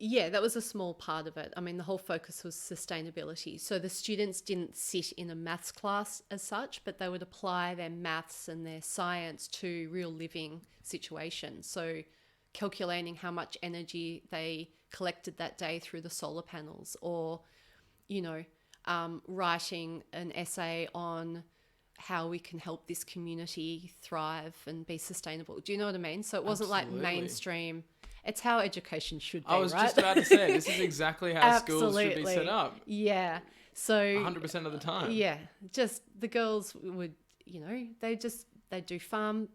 Yeah, that was a small part of it. I mean, the whole focus was sustainability. So the students didn't sit in a maths class as such, but they would apply their maths and their science to real living situations. So calculating how much energy they collected that day through the solar panels, or, writing an essay on how we can help this community thrive and be sustainable. Do you know what I mean? So it wasn't Absolutely. like mainstream. It's how education should be, I was right? just about to say, this is exactly how schools should be set up. Yeah. So 100% of the time. yeah, just the girls would, they'd do farm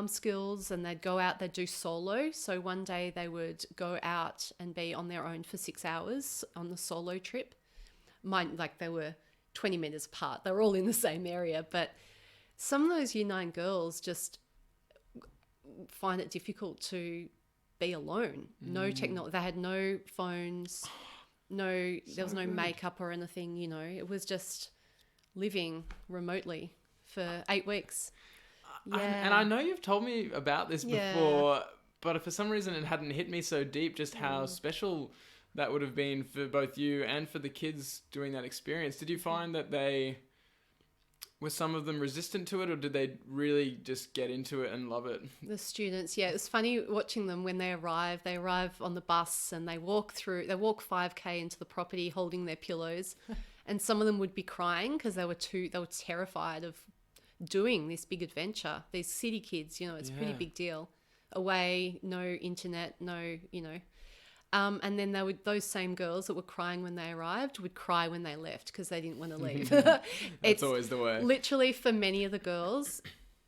skills, and they'd go out, they'd do solo. So one day they would go out and be on their own for 6 hours on the solo trip. They were 20 minutes apart. They were all in the same area, but some of those Year 9 girls just find it difficult to be alone. No technology. They had no phones. There was no makeup or anything. It was just living remotely for 8 weeks. Yeah. And I know you've told me about this before, but for some reason it hadn't hit me so deep just how special that would have been for both you and for the kids doing that experience. Did you find that were some of them resistant to it, or did they really just get into it and love it? The students, yeah. It was funny watching them when they arrive. They arrive on the bus and they walk 5K into the property holding their pillows. And some of them would be crying because they were terrified of doing this big adventure. These city kids, it's a pretty big deal. Away, no internet, no. And then those same girls that were crying when they arrived would cry when they left because they didn't want to leave. It's always the way. Literally, for many of the girls,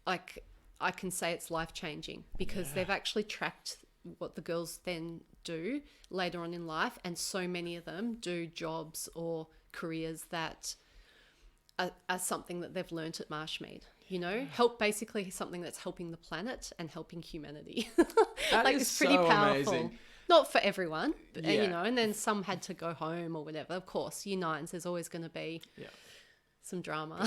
like, I can say it's life-changing because they've actually tracked what the girls then do later on in life, and so many of them do jobs or careers that are something that they've learnt at Marshmead. Help, basically something that's helping the planet and helping humanity. That is it's pretty so powerful. amazing. Not for everyone, but, Yeah. and then some had to go home or whatever. Of course, Year 9s, there's always going to be some drama.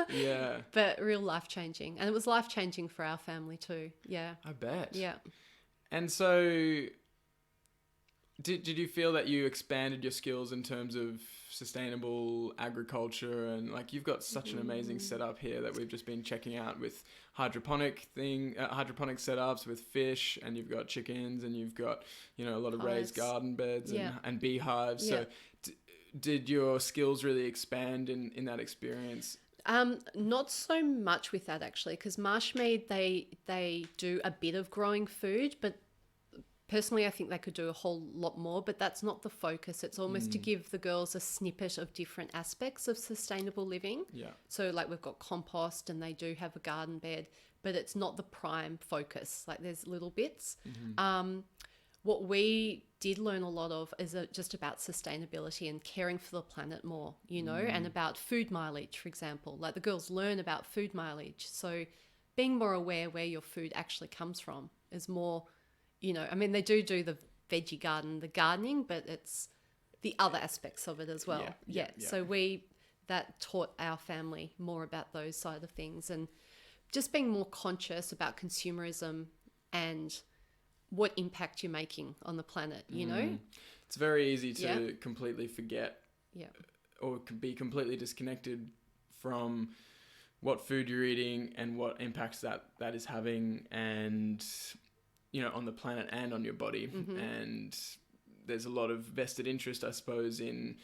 Yeah. But real life-changing. And it was life-changing for our family too. Yeah. I bet. Yeah. And so did you feel that you expanded your skills in terms of sustainable agriculture? And like, you've got such an amazing setup here that we've just been checking out with hydroponic setups with fish, and you've got chickens, and you've got, a lot of raised Hives. garden beds Yeah. and beehives. Yeah. So did your skills really expand in that experience? Not so much with that, actually, because Marshmead, they do a bit of growing food, but Personally, I think they could do a whole lot more, but that's not the focus. It's almost to give the girls a snippet of different aspects of sustainable living. Yeah. So like we've got compost and they do have a garden bed, but it's not the prime focus. Like there's little bits. What we did learn a lot of is just about sustainability and caring for the planet more, you know, and about food mileage, for example. Like the girls learn about food mileage. So being more aware where your food actually comes from is more, you know, I mean, they do the veggie garden, the gardening, but it's the other aspects of it as well. Yeah. So that taught our family more about those side of things, and just being more conscious about consumerism and what impact you're making on the planet, you know? It's very easy to completely forget Yeah. or be completely disconnected from what food you're eating and what impacts that is having, and, you know, on the planet and on your body. And there's a lot of vested interest, I suppose, in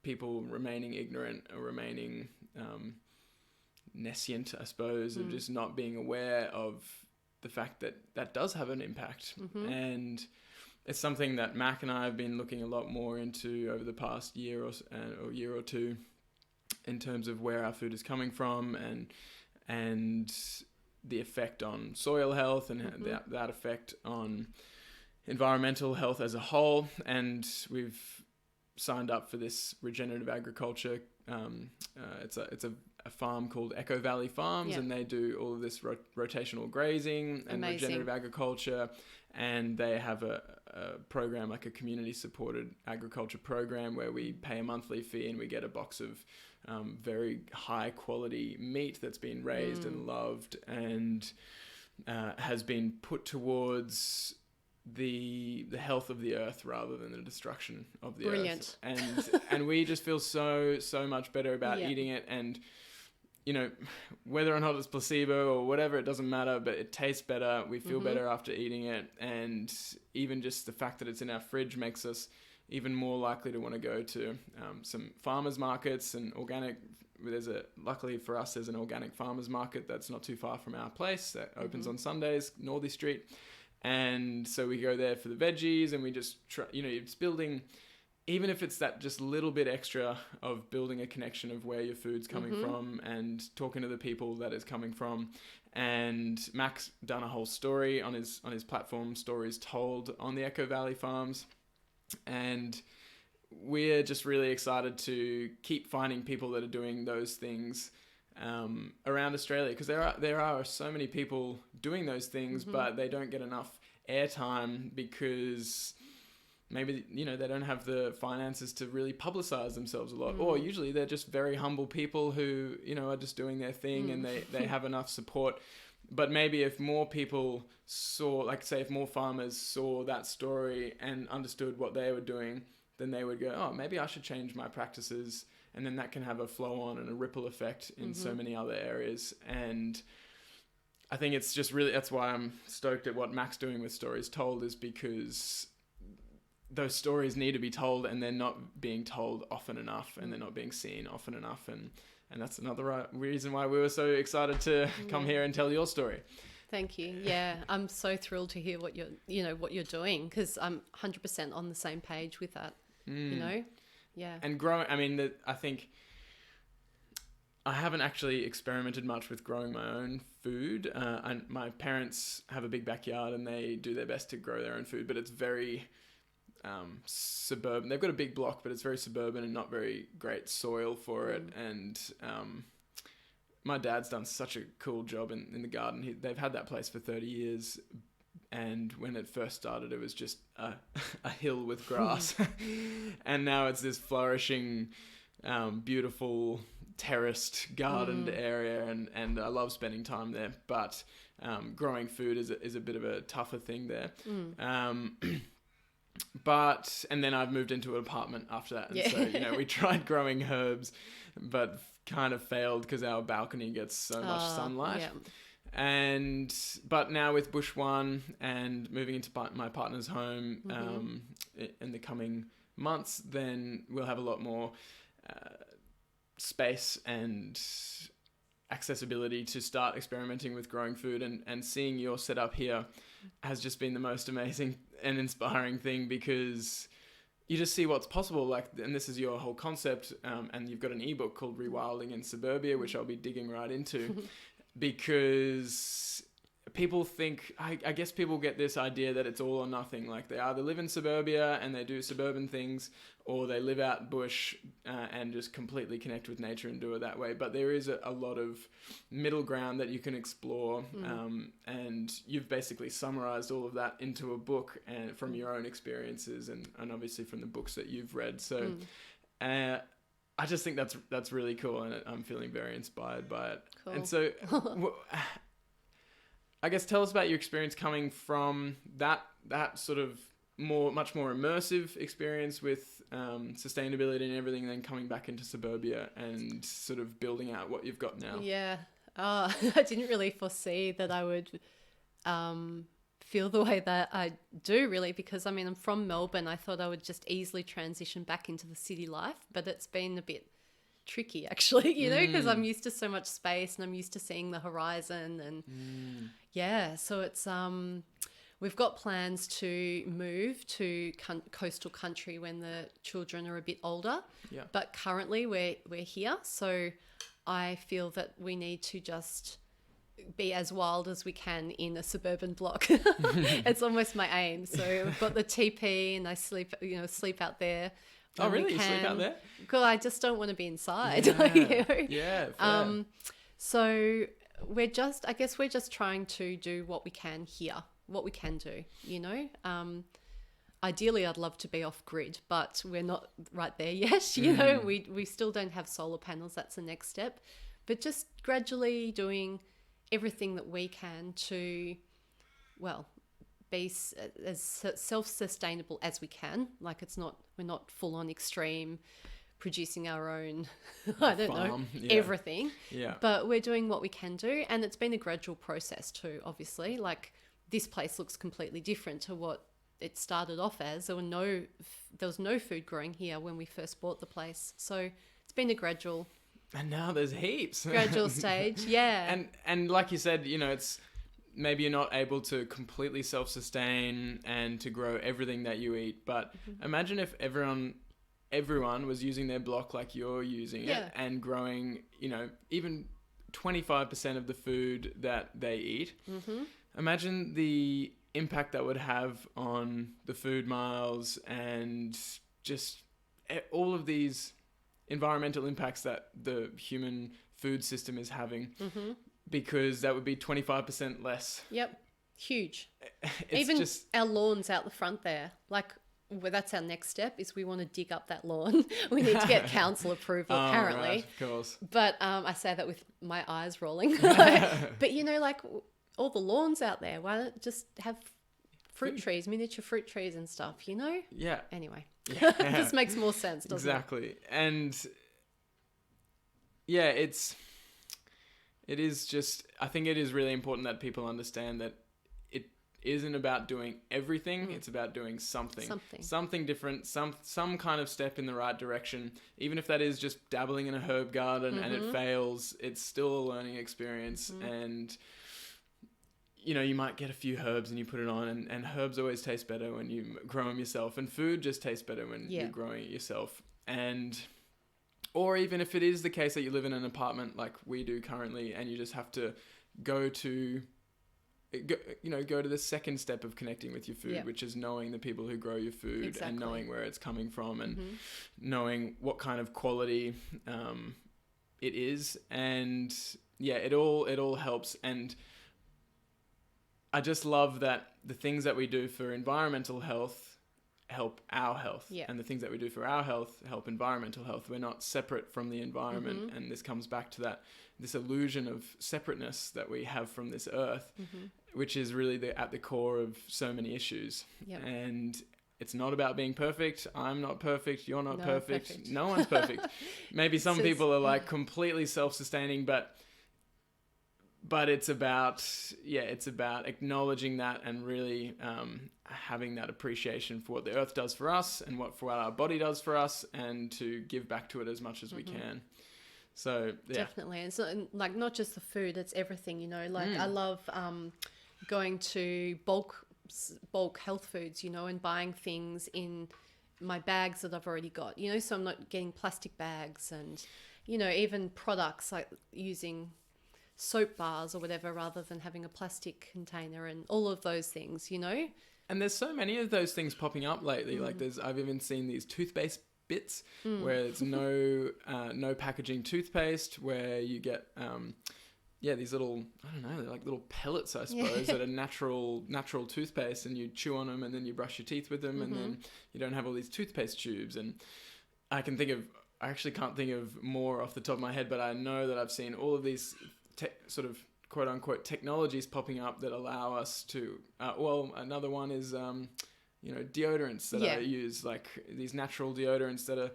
people remaining ignorant or remaining nescient, I suppose, of just not being aware of the fact that that does have an impact. And it's something that Mac and I have been looking a lot more into over the past year or two, in terms of where our food is coming from, and the effect on soil health, and that effect on environmental health as a whole. And we've signed up for this regenerative agriculture. It's a farm called Echo Valley Farms, and they do all of this rotational grazing and regenerative agriculture, and they have a program, like a community supported agriculture program, where we pay a monthly fee and we get a box of very high quality meat that's been raised and loved, and has been put towards the health of the earth rather than the destruction of the earth. And we just feel so much better about eating it. And, you know, whether or not it's placebo or whatever, it doesn't matter, but it tastes better. We feel better after eating it. And even just the fact that it's in our fridge makes us even more likely to want to go to some farmers markets and organic. Luckily for us, there's an organic farmers market that's not too far from our place that opens on Sundays, Northey Street. And so we go there for the veggies, and we just try, you know, it's building, even if it's that just little bit extra of building a connection of where your food's coming from and talking to the people that it's coming from. And Mac's done a whole story on his platform, Stories Told, on the Echo Valley Farms. And we're just really excited to keep finding people that are doing those things around Australia, because there are so many people doing those things, but they don't get enough airtime because maybe, you know, they don't have the finances to really publicize themselves a lot, or usually they're just very humble people who, you know, are just doing their thing and they have enough support. But maybe if more people saw, like say if more farmers saw that story and understood what they were doing, then they would go, oh, maybe I should change my practices. And then that can have a flow on and a ripple effect in so many other areas. And I think it's just really, that's why I'm stoked at what Mac's doing with Stories Told, is because those stories need to be told, and they're not being told often enough, and they're not being seen often enough. And that's another reason why we were so excited to come here and tell your story. Thank you. Yeah, I'm so thrilled to hear what you're doing, because I'm 100% on the same page with that, you know? Yeah. And growing, I mean, I think I haven't actually experimented much with growing my own food. And my parents have a big backyard and they do their best to grow their own food, but it's very suburban. They've got a big block, but it's very suburban and not very great soil for it. And my dad's done such a cool job in the garden. They've had that place for 30 years. And when it first started, it was just a hill with grass. And now it's this flourishing, beautiful, terraced, gardened area. And I love spending time there. But growing food is a bit of a tougher thing there. And then I've moved into an apartment after that. And so, you know, we tried growing herbs, but kind of failed because our balcony gets so much sunlight. But now with Bush One and moving into my partner's home in the coming months, then we'll have a lot more space and accessibility to start experimenting with growing food. And seeing your setup here has just been the most amazing and inspiring thing, because you just see what's possible. Like, and this is your whole concept. And you've got an ebook called Rewilding in Suburbia, which I'll be digging right into, because people think, I guess people get this idea that it's all or nothing. Like, they either live in suburbia and they do suburban things, or they live out bush and just completely connect with nature and do it that way. But there is a lot of middle ground that you can explore. And you've basically summarized all of that into a book, and from your own experiences and obviously from the books that you've read. So I just think that's really cool, and I'm feeling very inspired by it. Cool. And so I guess tell us about your experience coming from that sort of much more immersive experience with sustainability and everything, and then coming back into suburbia and sort of building out what you've got now. Yeah. I didn't really foresee that I would feel the way that I do, really, because I mean, I'm from Melbourne. I thought I would just easily transition back into the city life, but it's been a bit tricky, actually, you know, because I'm used to so much space and I'm used to seeing the horizon, and yeah, so it's we've got plans to move to coastal country when the children are a bit older. Yeah. But currently we're here, so I feel that we need to just be as wild as we can in a suburban block. It's almost my aim. So I've got the TP and I sleep out there. Oh, really? You sleep out there? Because I just don't want to be inside. Yeah, you know? Yeah, fair. So we're just trying to do what we can here, what we can do, you know. Ideally, I'd love to be off grid, but we're not right there yet. You know, we still don't have solar panels. That's the next step. But just gradually doing everything that we can to, well, be as self-sustainable as we can. Like, we're not full on extreme, producing our own, I don't know, everything. Yeah. But we're doing what we can do. And it's been a gradual process too, obviously. Like, this place looks completely different to what it started off as. There was no food growing here when we first bought the place. So it's been a gradual there's heaps. Gradual stage, yeah. And like you said, you know, it's maybe you're not able to completely self-sustain and to grow everything that you eat, but imagine if everyone was using their block like you're using it, and growing, you know, even 25% of the food that they eat. Imagine the impact that would have on the food miles and just all of these environmental impacts that the human food system is having, because that would be 25% less. Yep. Huge. It's even just our lawns out the front there, like, well, that's our next step, is we want to dig up that lawn. We need to get council approval, apparently. Right, of course. But I say that with my eyes rolling. But, you know, like, all the lawns out there, why don't just have fruit trees, miniature fruit trees and stuff, you know? Yeah. Anyway. Yeah. This makes more sense, doesn't it? Exactly. And yeah, it is just, I think it is really important that people understand that it isn't about doing everything. It's about doing something different, some kind of step in the right direction. Even if that is just dabbling in a herb garden and it fails, it's still a learning experience. And you know, you might get a few herbs and you put it on, and herbs always taste better when you grow them yourself, and food just tastes better when you're growing it yourself. And, or even if it is the case that you live in an apartment like we do currently, and you just have to go to the second step of connecting with your food, which is knowing the people who grow your food and knowing where it's coming from and knowing what kind of quality it is. And yeah, it all helps. And I just love that the things that we do for environmental health help our health, and the things that we do for our health help environmental health. We're not separate from the environment, and this comes back to this illusion of separateness that we have from this earth, which is really at the core of so many issues. And it's not about being perfect. I'm not perfect. You're not perfect. No one's perfect. Maybe some people are like completely self-sustaining, but it's about acknowledging that and really having that appreciation for what the earth does for us and what our body does for us, and to give back to it as much as we can. So yeah. Definitely. And so, like, not just the food, it's everything, you know. Like, I love going to bulk health foods, you know, and buying things in my bags that I've already got, you know, so I'm not getting plastic bags, and, you know, even products like using soap bars or whatever rather than having a plastic container, and all of those things, you know. And there's so many of those things popping up lately. Like I've even seen these toothpaste bits where it's no packaging toothpaste, where you get these little, I don't know, they're like little pellets, I suppose, that are natural toothpaste, and you chew on them and then you brush your teeth with them, and then you don't have all these toothpaste tubes. And I actually can't think of more off the top of my head, but I know that I've seen all of these sort of quote unquote technologies popping up that allow us to, another one is, deodorants that I use, like these natural deodorants that are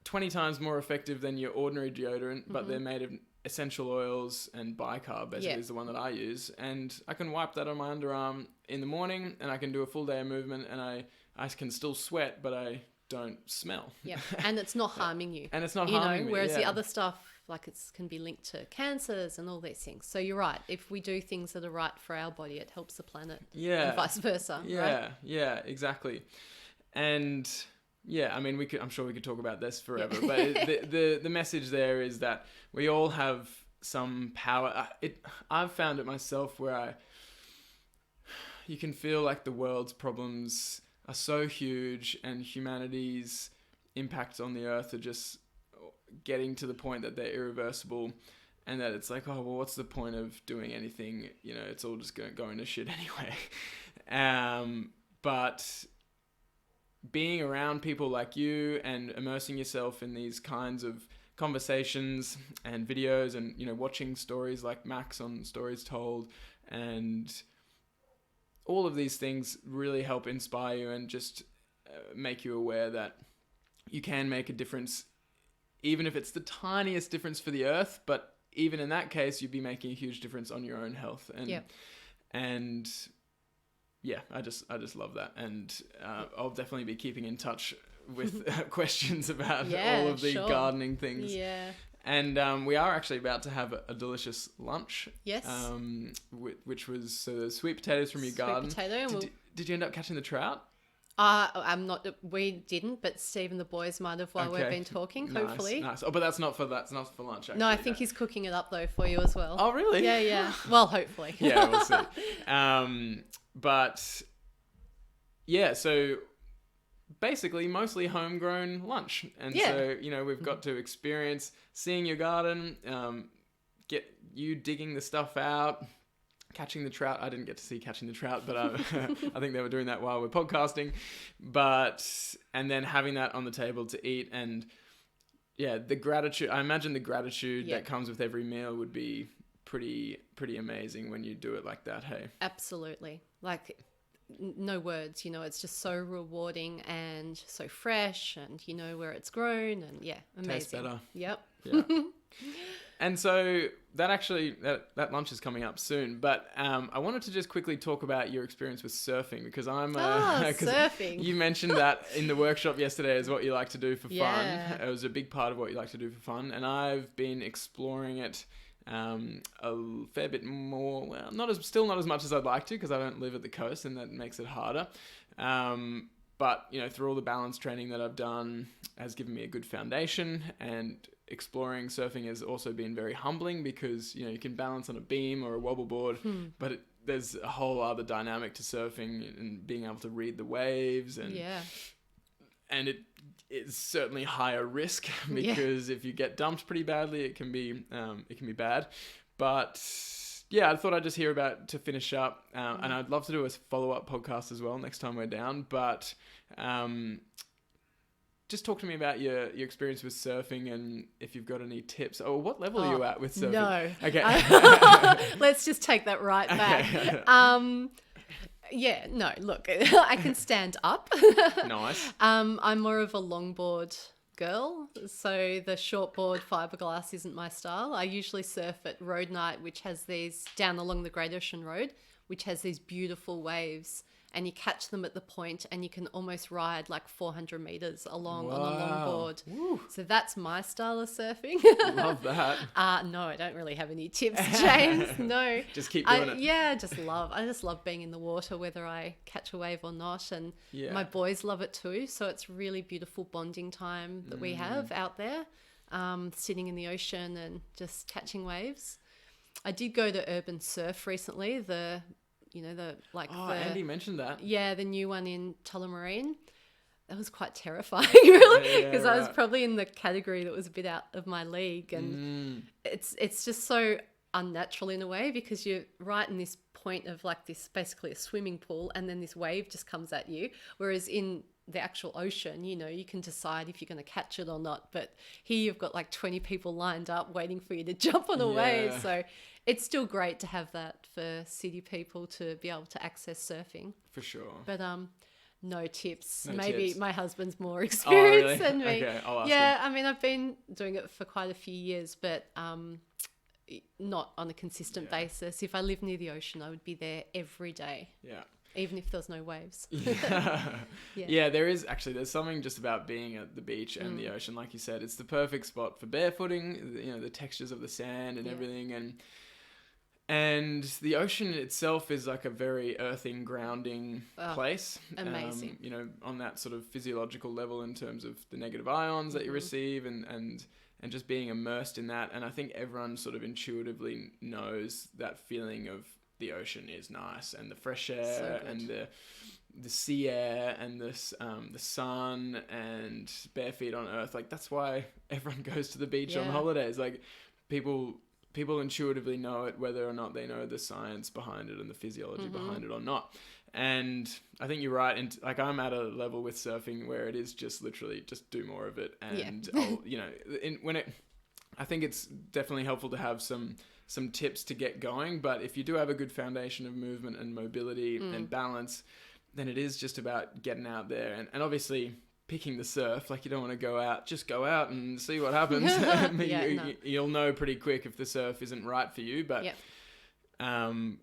20 times more effective than your ordinary deodorant, but they're made of essential oils, and bicarb basically is the one that I use. And I can wipe that on my underarm in the morning, and I can do a full day of movement, and I can still sweat, but I don't smell. Yeah, and it's not harming you. And it's not harming me. Whereas the other stuff, like can be linked to cancers and all these things. So you're right. If we do things that are right for our body, it helps the planet. Yeah. And vice versa. Yeah. Right? Yeah. Exactly. And yeah, I mean, I'm sure we could talk about this forever, but the message there is that we all have some power. I've found it myself where you can feel like the world's problems are so huge, and humanity's impacts on the earth are just getting to the point that they're irreversible, and that it's like, oh, well, what's the point of doing anything? You know, it's all just going to shit anyway. But being around people like you and immersing yourself in these kinds of conversations and videos, and, you know, watching stories like Max on Stories Told, and all of these things really help inspire you and just make you aware that you can make a difference, even if it's the tiniest difference for the earth. But even in that case, you'd be making a huge difference on your own health. And yeah, I just love that. And I'll definitely be keeping in touch with questions about all of the gardening things. Yeah. And we are actually about to have a delicious lunch. Yes. Which was the sweet potatoes from your garden. Sweet potato. Did you end up catching the trout? I'm not. We didn't, but Steve and the boys might have while we've been talking. Hopefully. Nice. Oh, but that's not for lunch. Actually, no, I think he's cooking it up though for you as well. Oh, really? Yeah. Well, hopefully. Yeah, we'll see. But yeah, so basically mostly homegrown lunch, and so, you know, we've got to experience seeing your garden, get you digging the stuff out, catching the trout. I didn't get to see catching the trout, but I think they were doing that while we're podcasting. And then having that on the table to eat, and yeah, the gratitude. I imagine the gratitude that comes with every meal would be pretty amazing when you do it like that. Hey, absolutely. Like, no words, you know, it's just so rewarding and so fresh, and you know where it's grown, and amazing. Tastes better. Yep. Yeah. And so that lunch is coming up soon, but I wanted to just quickly talk about your experience with surfing, because surfing. You mentioned that in the workshop yesterday is what you like to do for fun. It was a big part of what you like to do for fun, and I've been exploring it a fair bit more. Well, still not as much as I'd like to, because I don't live at the coast, and that makes it harder. But you know, through all the balance training that I've done has given me a good foundation, and exploring surfing has also been very humbling, because you know, you can balance on a beam or a wobble board, but there's a whole other dynamic to surfing, and being able to read the waves, and it is certainly higher risk, because if you get dumped pretty badly, it can be bad. But yeah, I thought I'd just hear about to finish up, and I'd love to do a follow-up podcast as well next time we're down. But just talk to me about your experience with surfing, and if you've got any tips. Or what level are you at with surfing? No. Okay. Let's just take that right back. Okay. Yeah, no, look, I can stand up. Nice. I'm more of a longboard girl, so the shortboard fiberglass isn't my style. I usually surf at Road Night, which has these, down along the Great Ocean Road, which has these beautiful waves. and you catch them at the point, and you can almost ride like 400 meters along on a Wow. longboard. Woo. So that's my style of surfing. Love that. No, I don't really have any tips, James. No. Just keep doing it. Yeah, I just love being in the water, whether I catch a wave or not. And Yeah. my boys love it too. So it's really beautiful bonding time that we have out there, sitting in the ocean and just catching waves. I did go to Urban Surf recently, Andy mentioned that. Yeah, the new one in Tullamarine. That was quite terrifying, really, because I was probably in the category that was a bit out of my league, and it's just so unnatural in a way, because you're right in this point of like this, basically a swimming pool, and then this wave just comes at you, whereas in the actual ocean, you can decide if you're going to catch it or not, but here you've got like 20 people lined up waiting for you to jump on a wave. So it's still great to have that for city people to be able to access surfing. For sure. But no tips. No Maybe tips. my husband's more experienced really? than me. Okay, I'll ask yeah, him. I mean, I've been doing it for quite a few years, but not on a consistent basis. If I lived near the ocean, I would be there every day. Yeah. Even if there's no waves. Yeah, there's something just about being at the beach and the ocean, like you said. It's the perfect spot for barefooting, the textures of the sand and everything, and the ocean itself is like a very earthing, grounding place. Amazing. On that sort of physiological level in terms of the negative ions that you receive and just being immersed in that. And I think everyone sort of intuitively knows that feeling of the ocean is nice, and the fresh air and the sea air and the sun and bare feet on earth. Like, that's why everyone goes to the beach on holidays. Like, people intuitively know it, whether or not they know the science behind it and the physiology behind it or not. And I think you're right. And like, I'm at a level with surfing where it is just literally just do more of it. And I think it's definitely helpful to have some tips to get going, but if you do have a good foundation of movement and mobility and balance, then it is just about getting out there and obviously picking the surf. Like, you don't want to just go out and see what happens. You'll know pretty quick if the surf isn't right for you, but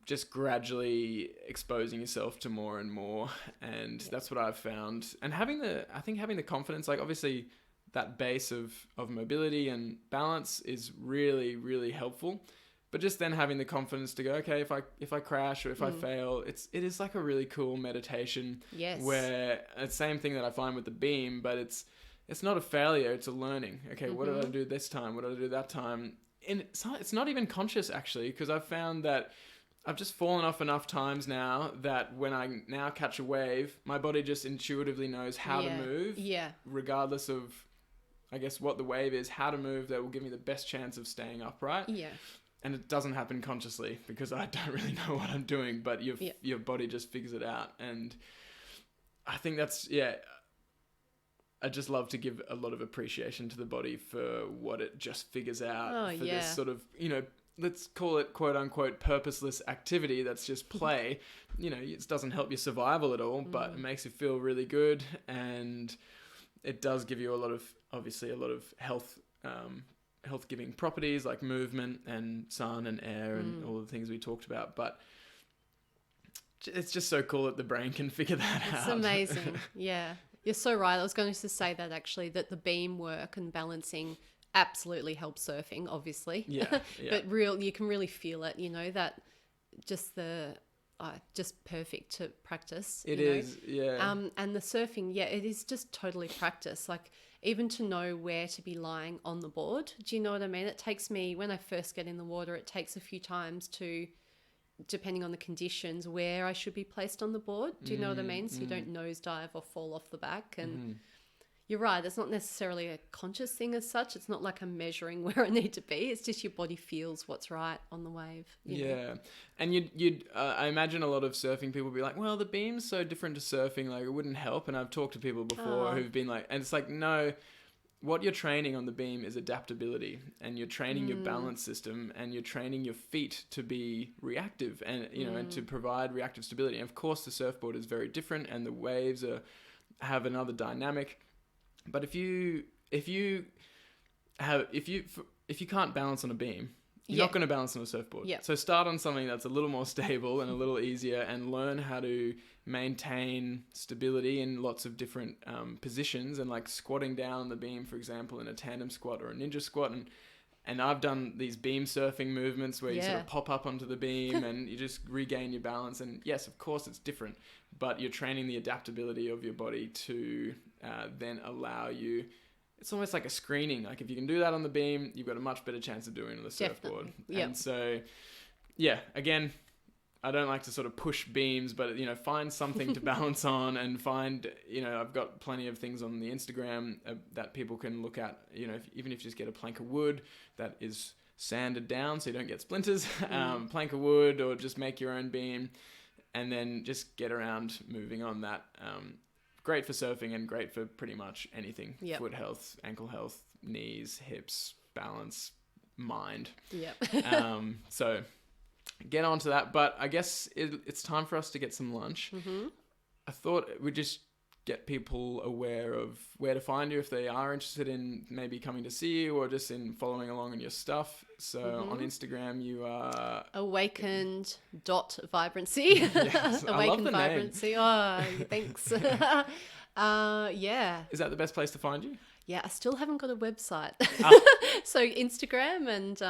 just gradually exposing yourself to more and more, and that's what I've found. And having the confidence, like, obviously that base of mobility and balance is really, really helpful. But just then having the confidence to go, okay, if I crash or if I fail, it is like a really cool meditation. Yes. Where it's the same thing that I find with the beam, but it's not a failure, it's a learning. Okay, what did I do this time? What did I do that time? And it's not even conscious, actually, because I've found that I've just fallen off enough times now that when I now catch a wave, my body just intuitively knows how to move. Yeah. Regardless of, I guess, what the wave is, how to move that will give me the best chance of staying upright. Yeah. And it doesn't happen consciously because I don't really know what I'm doing, but your body just figures it out. And I think that's, I just love to give a lot of appreciation to the body for what it just figures out this sort of, let's call it quote unquote purposeless activity that's just play. It doesn't help your survival at all, but it makes you feel really good. And it does give you a lot of health-giving properties like movement and sun and air and all the things we talked about. But it's just so cool that the brain can figure that out. It's amazing. Yeah, you're so right. I was going to say that actually, that the beam work and balancing absolutely helps surfing, obviously. Yeah. But you can really feel it, that just just perfect to practice. It is, yeah. And the surfing, it is just totally practice. Like, even to know where to be lying on the board. Do you know what I mean? It takes me, when I first get in the water, it takes a few times to, depending on the conditions, where I should be placed on the board. Do you know what I mean? So you don't nosedive or fall off the back. And you're right, it's not necessarily a conscious thing as such. It's not like I'm measuring where I need to be. It's just your body feels what's right on the wave. You know? And I imagine a lot of surfing people be like, well, the beam's so different to surfing, like it wouldn't help. And I've talked to people before who've been like, and it's like, no, what you're training on the beam is adaptability, and you're training your balance system, and you're training your feet to be reactive and, and to provide reactive stability. And of course the surfboard is very different and the waves have another dynamic. But if you can't balance on a beam, you're not going to balance on a surfboard. Yeah. So start on something that's a little more stable and a little easier, and learn how to maintain stability in lots of different positions, and like squatting down on the beam, for example, in a tandem squat or a ninja squat. And I've done these beam surfing movements where you sort of pop up onto the beam and you just regain your balance. And yes, of course, it's different, but you're training the adaptability of your body to then allow you. It's almost like a screening. Like if you can do that on the beam, you've got a much better chance of doing it on the surfboard. Yep. And so, yeah, again, I don't like to sort of push beams, but, you know, find something to balance on, and find, you know, I've got plenty of things on the Instagram that people can look at, you know, even if you just get a plank of wood that is sanded down so you don't get splinters, plank of wood, or just make your own beam, and then just get around moving on that. Great for surfing and great for pretty much anything. Yep. Foot health, ankle health, knees, hips, balance, mind. Yep. So get onto that. But I guess it's time for us to get some lunch. Mm-hmm. I thought we'd just get people aware of where to find you if they are interested in maybe coming to see you, or just in following along on your stuff. So on Instagram, you are awakened.vibrancy. Yes, I love the Vibrancy. Oh, thanks. Yeah. Is that the best place to find you? Yeah, I still haven't got a website. So Instagram, and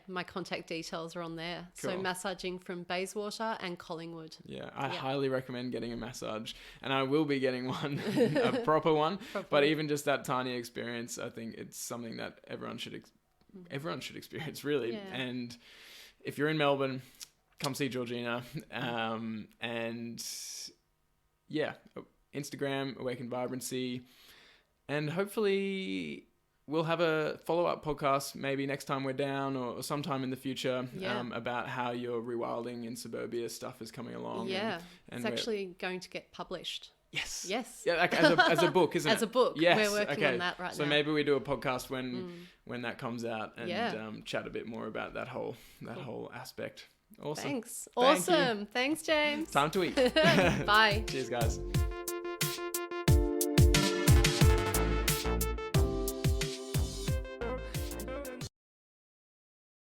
my contact details are on there. Cool. So massaging from Bayswater and Collingwood. Yeah, I highly recommend getting a massage, and I will be getting one, a proper one. But even just that tiny experience, I think it's something that everyone should experience, really. Yeah. And if you're in Melbourne, come see Georgina. And yeah, Instagram, Awaken Vibrancy. And hopefully we'll have a follow-up podcast maybe next time we're down, or sometime in the future, about how your Rewilding in Suburbia stuff is coming along. Yeah, and it's actually going to get published. Yes. Yes. Yeah, like as a book, isn't it? As a book. Yes. We're working on that right now. So maybe we do a podcast when that comes out, and chat a bit more about that whole aspect. Awesome. Thanks. Thank Awesome. Thanks, James. Time to eat. Bye. Cheers, guys.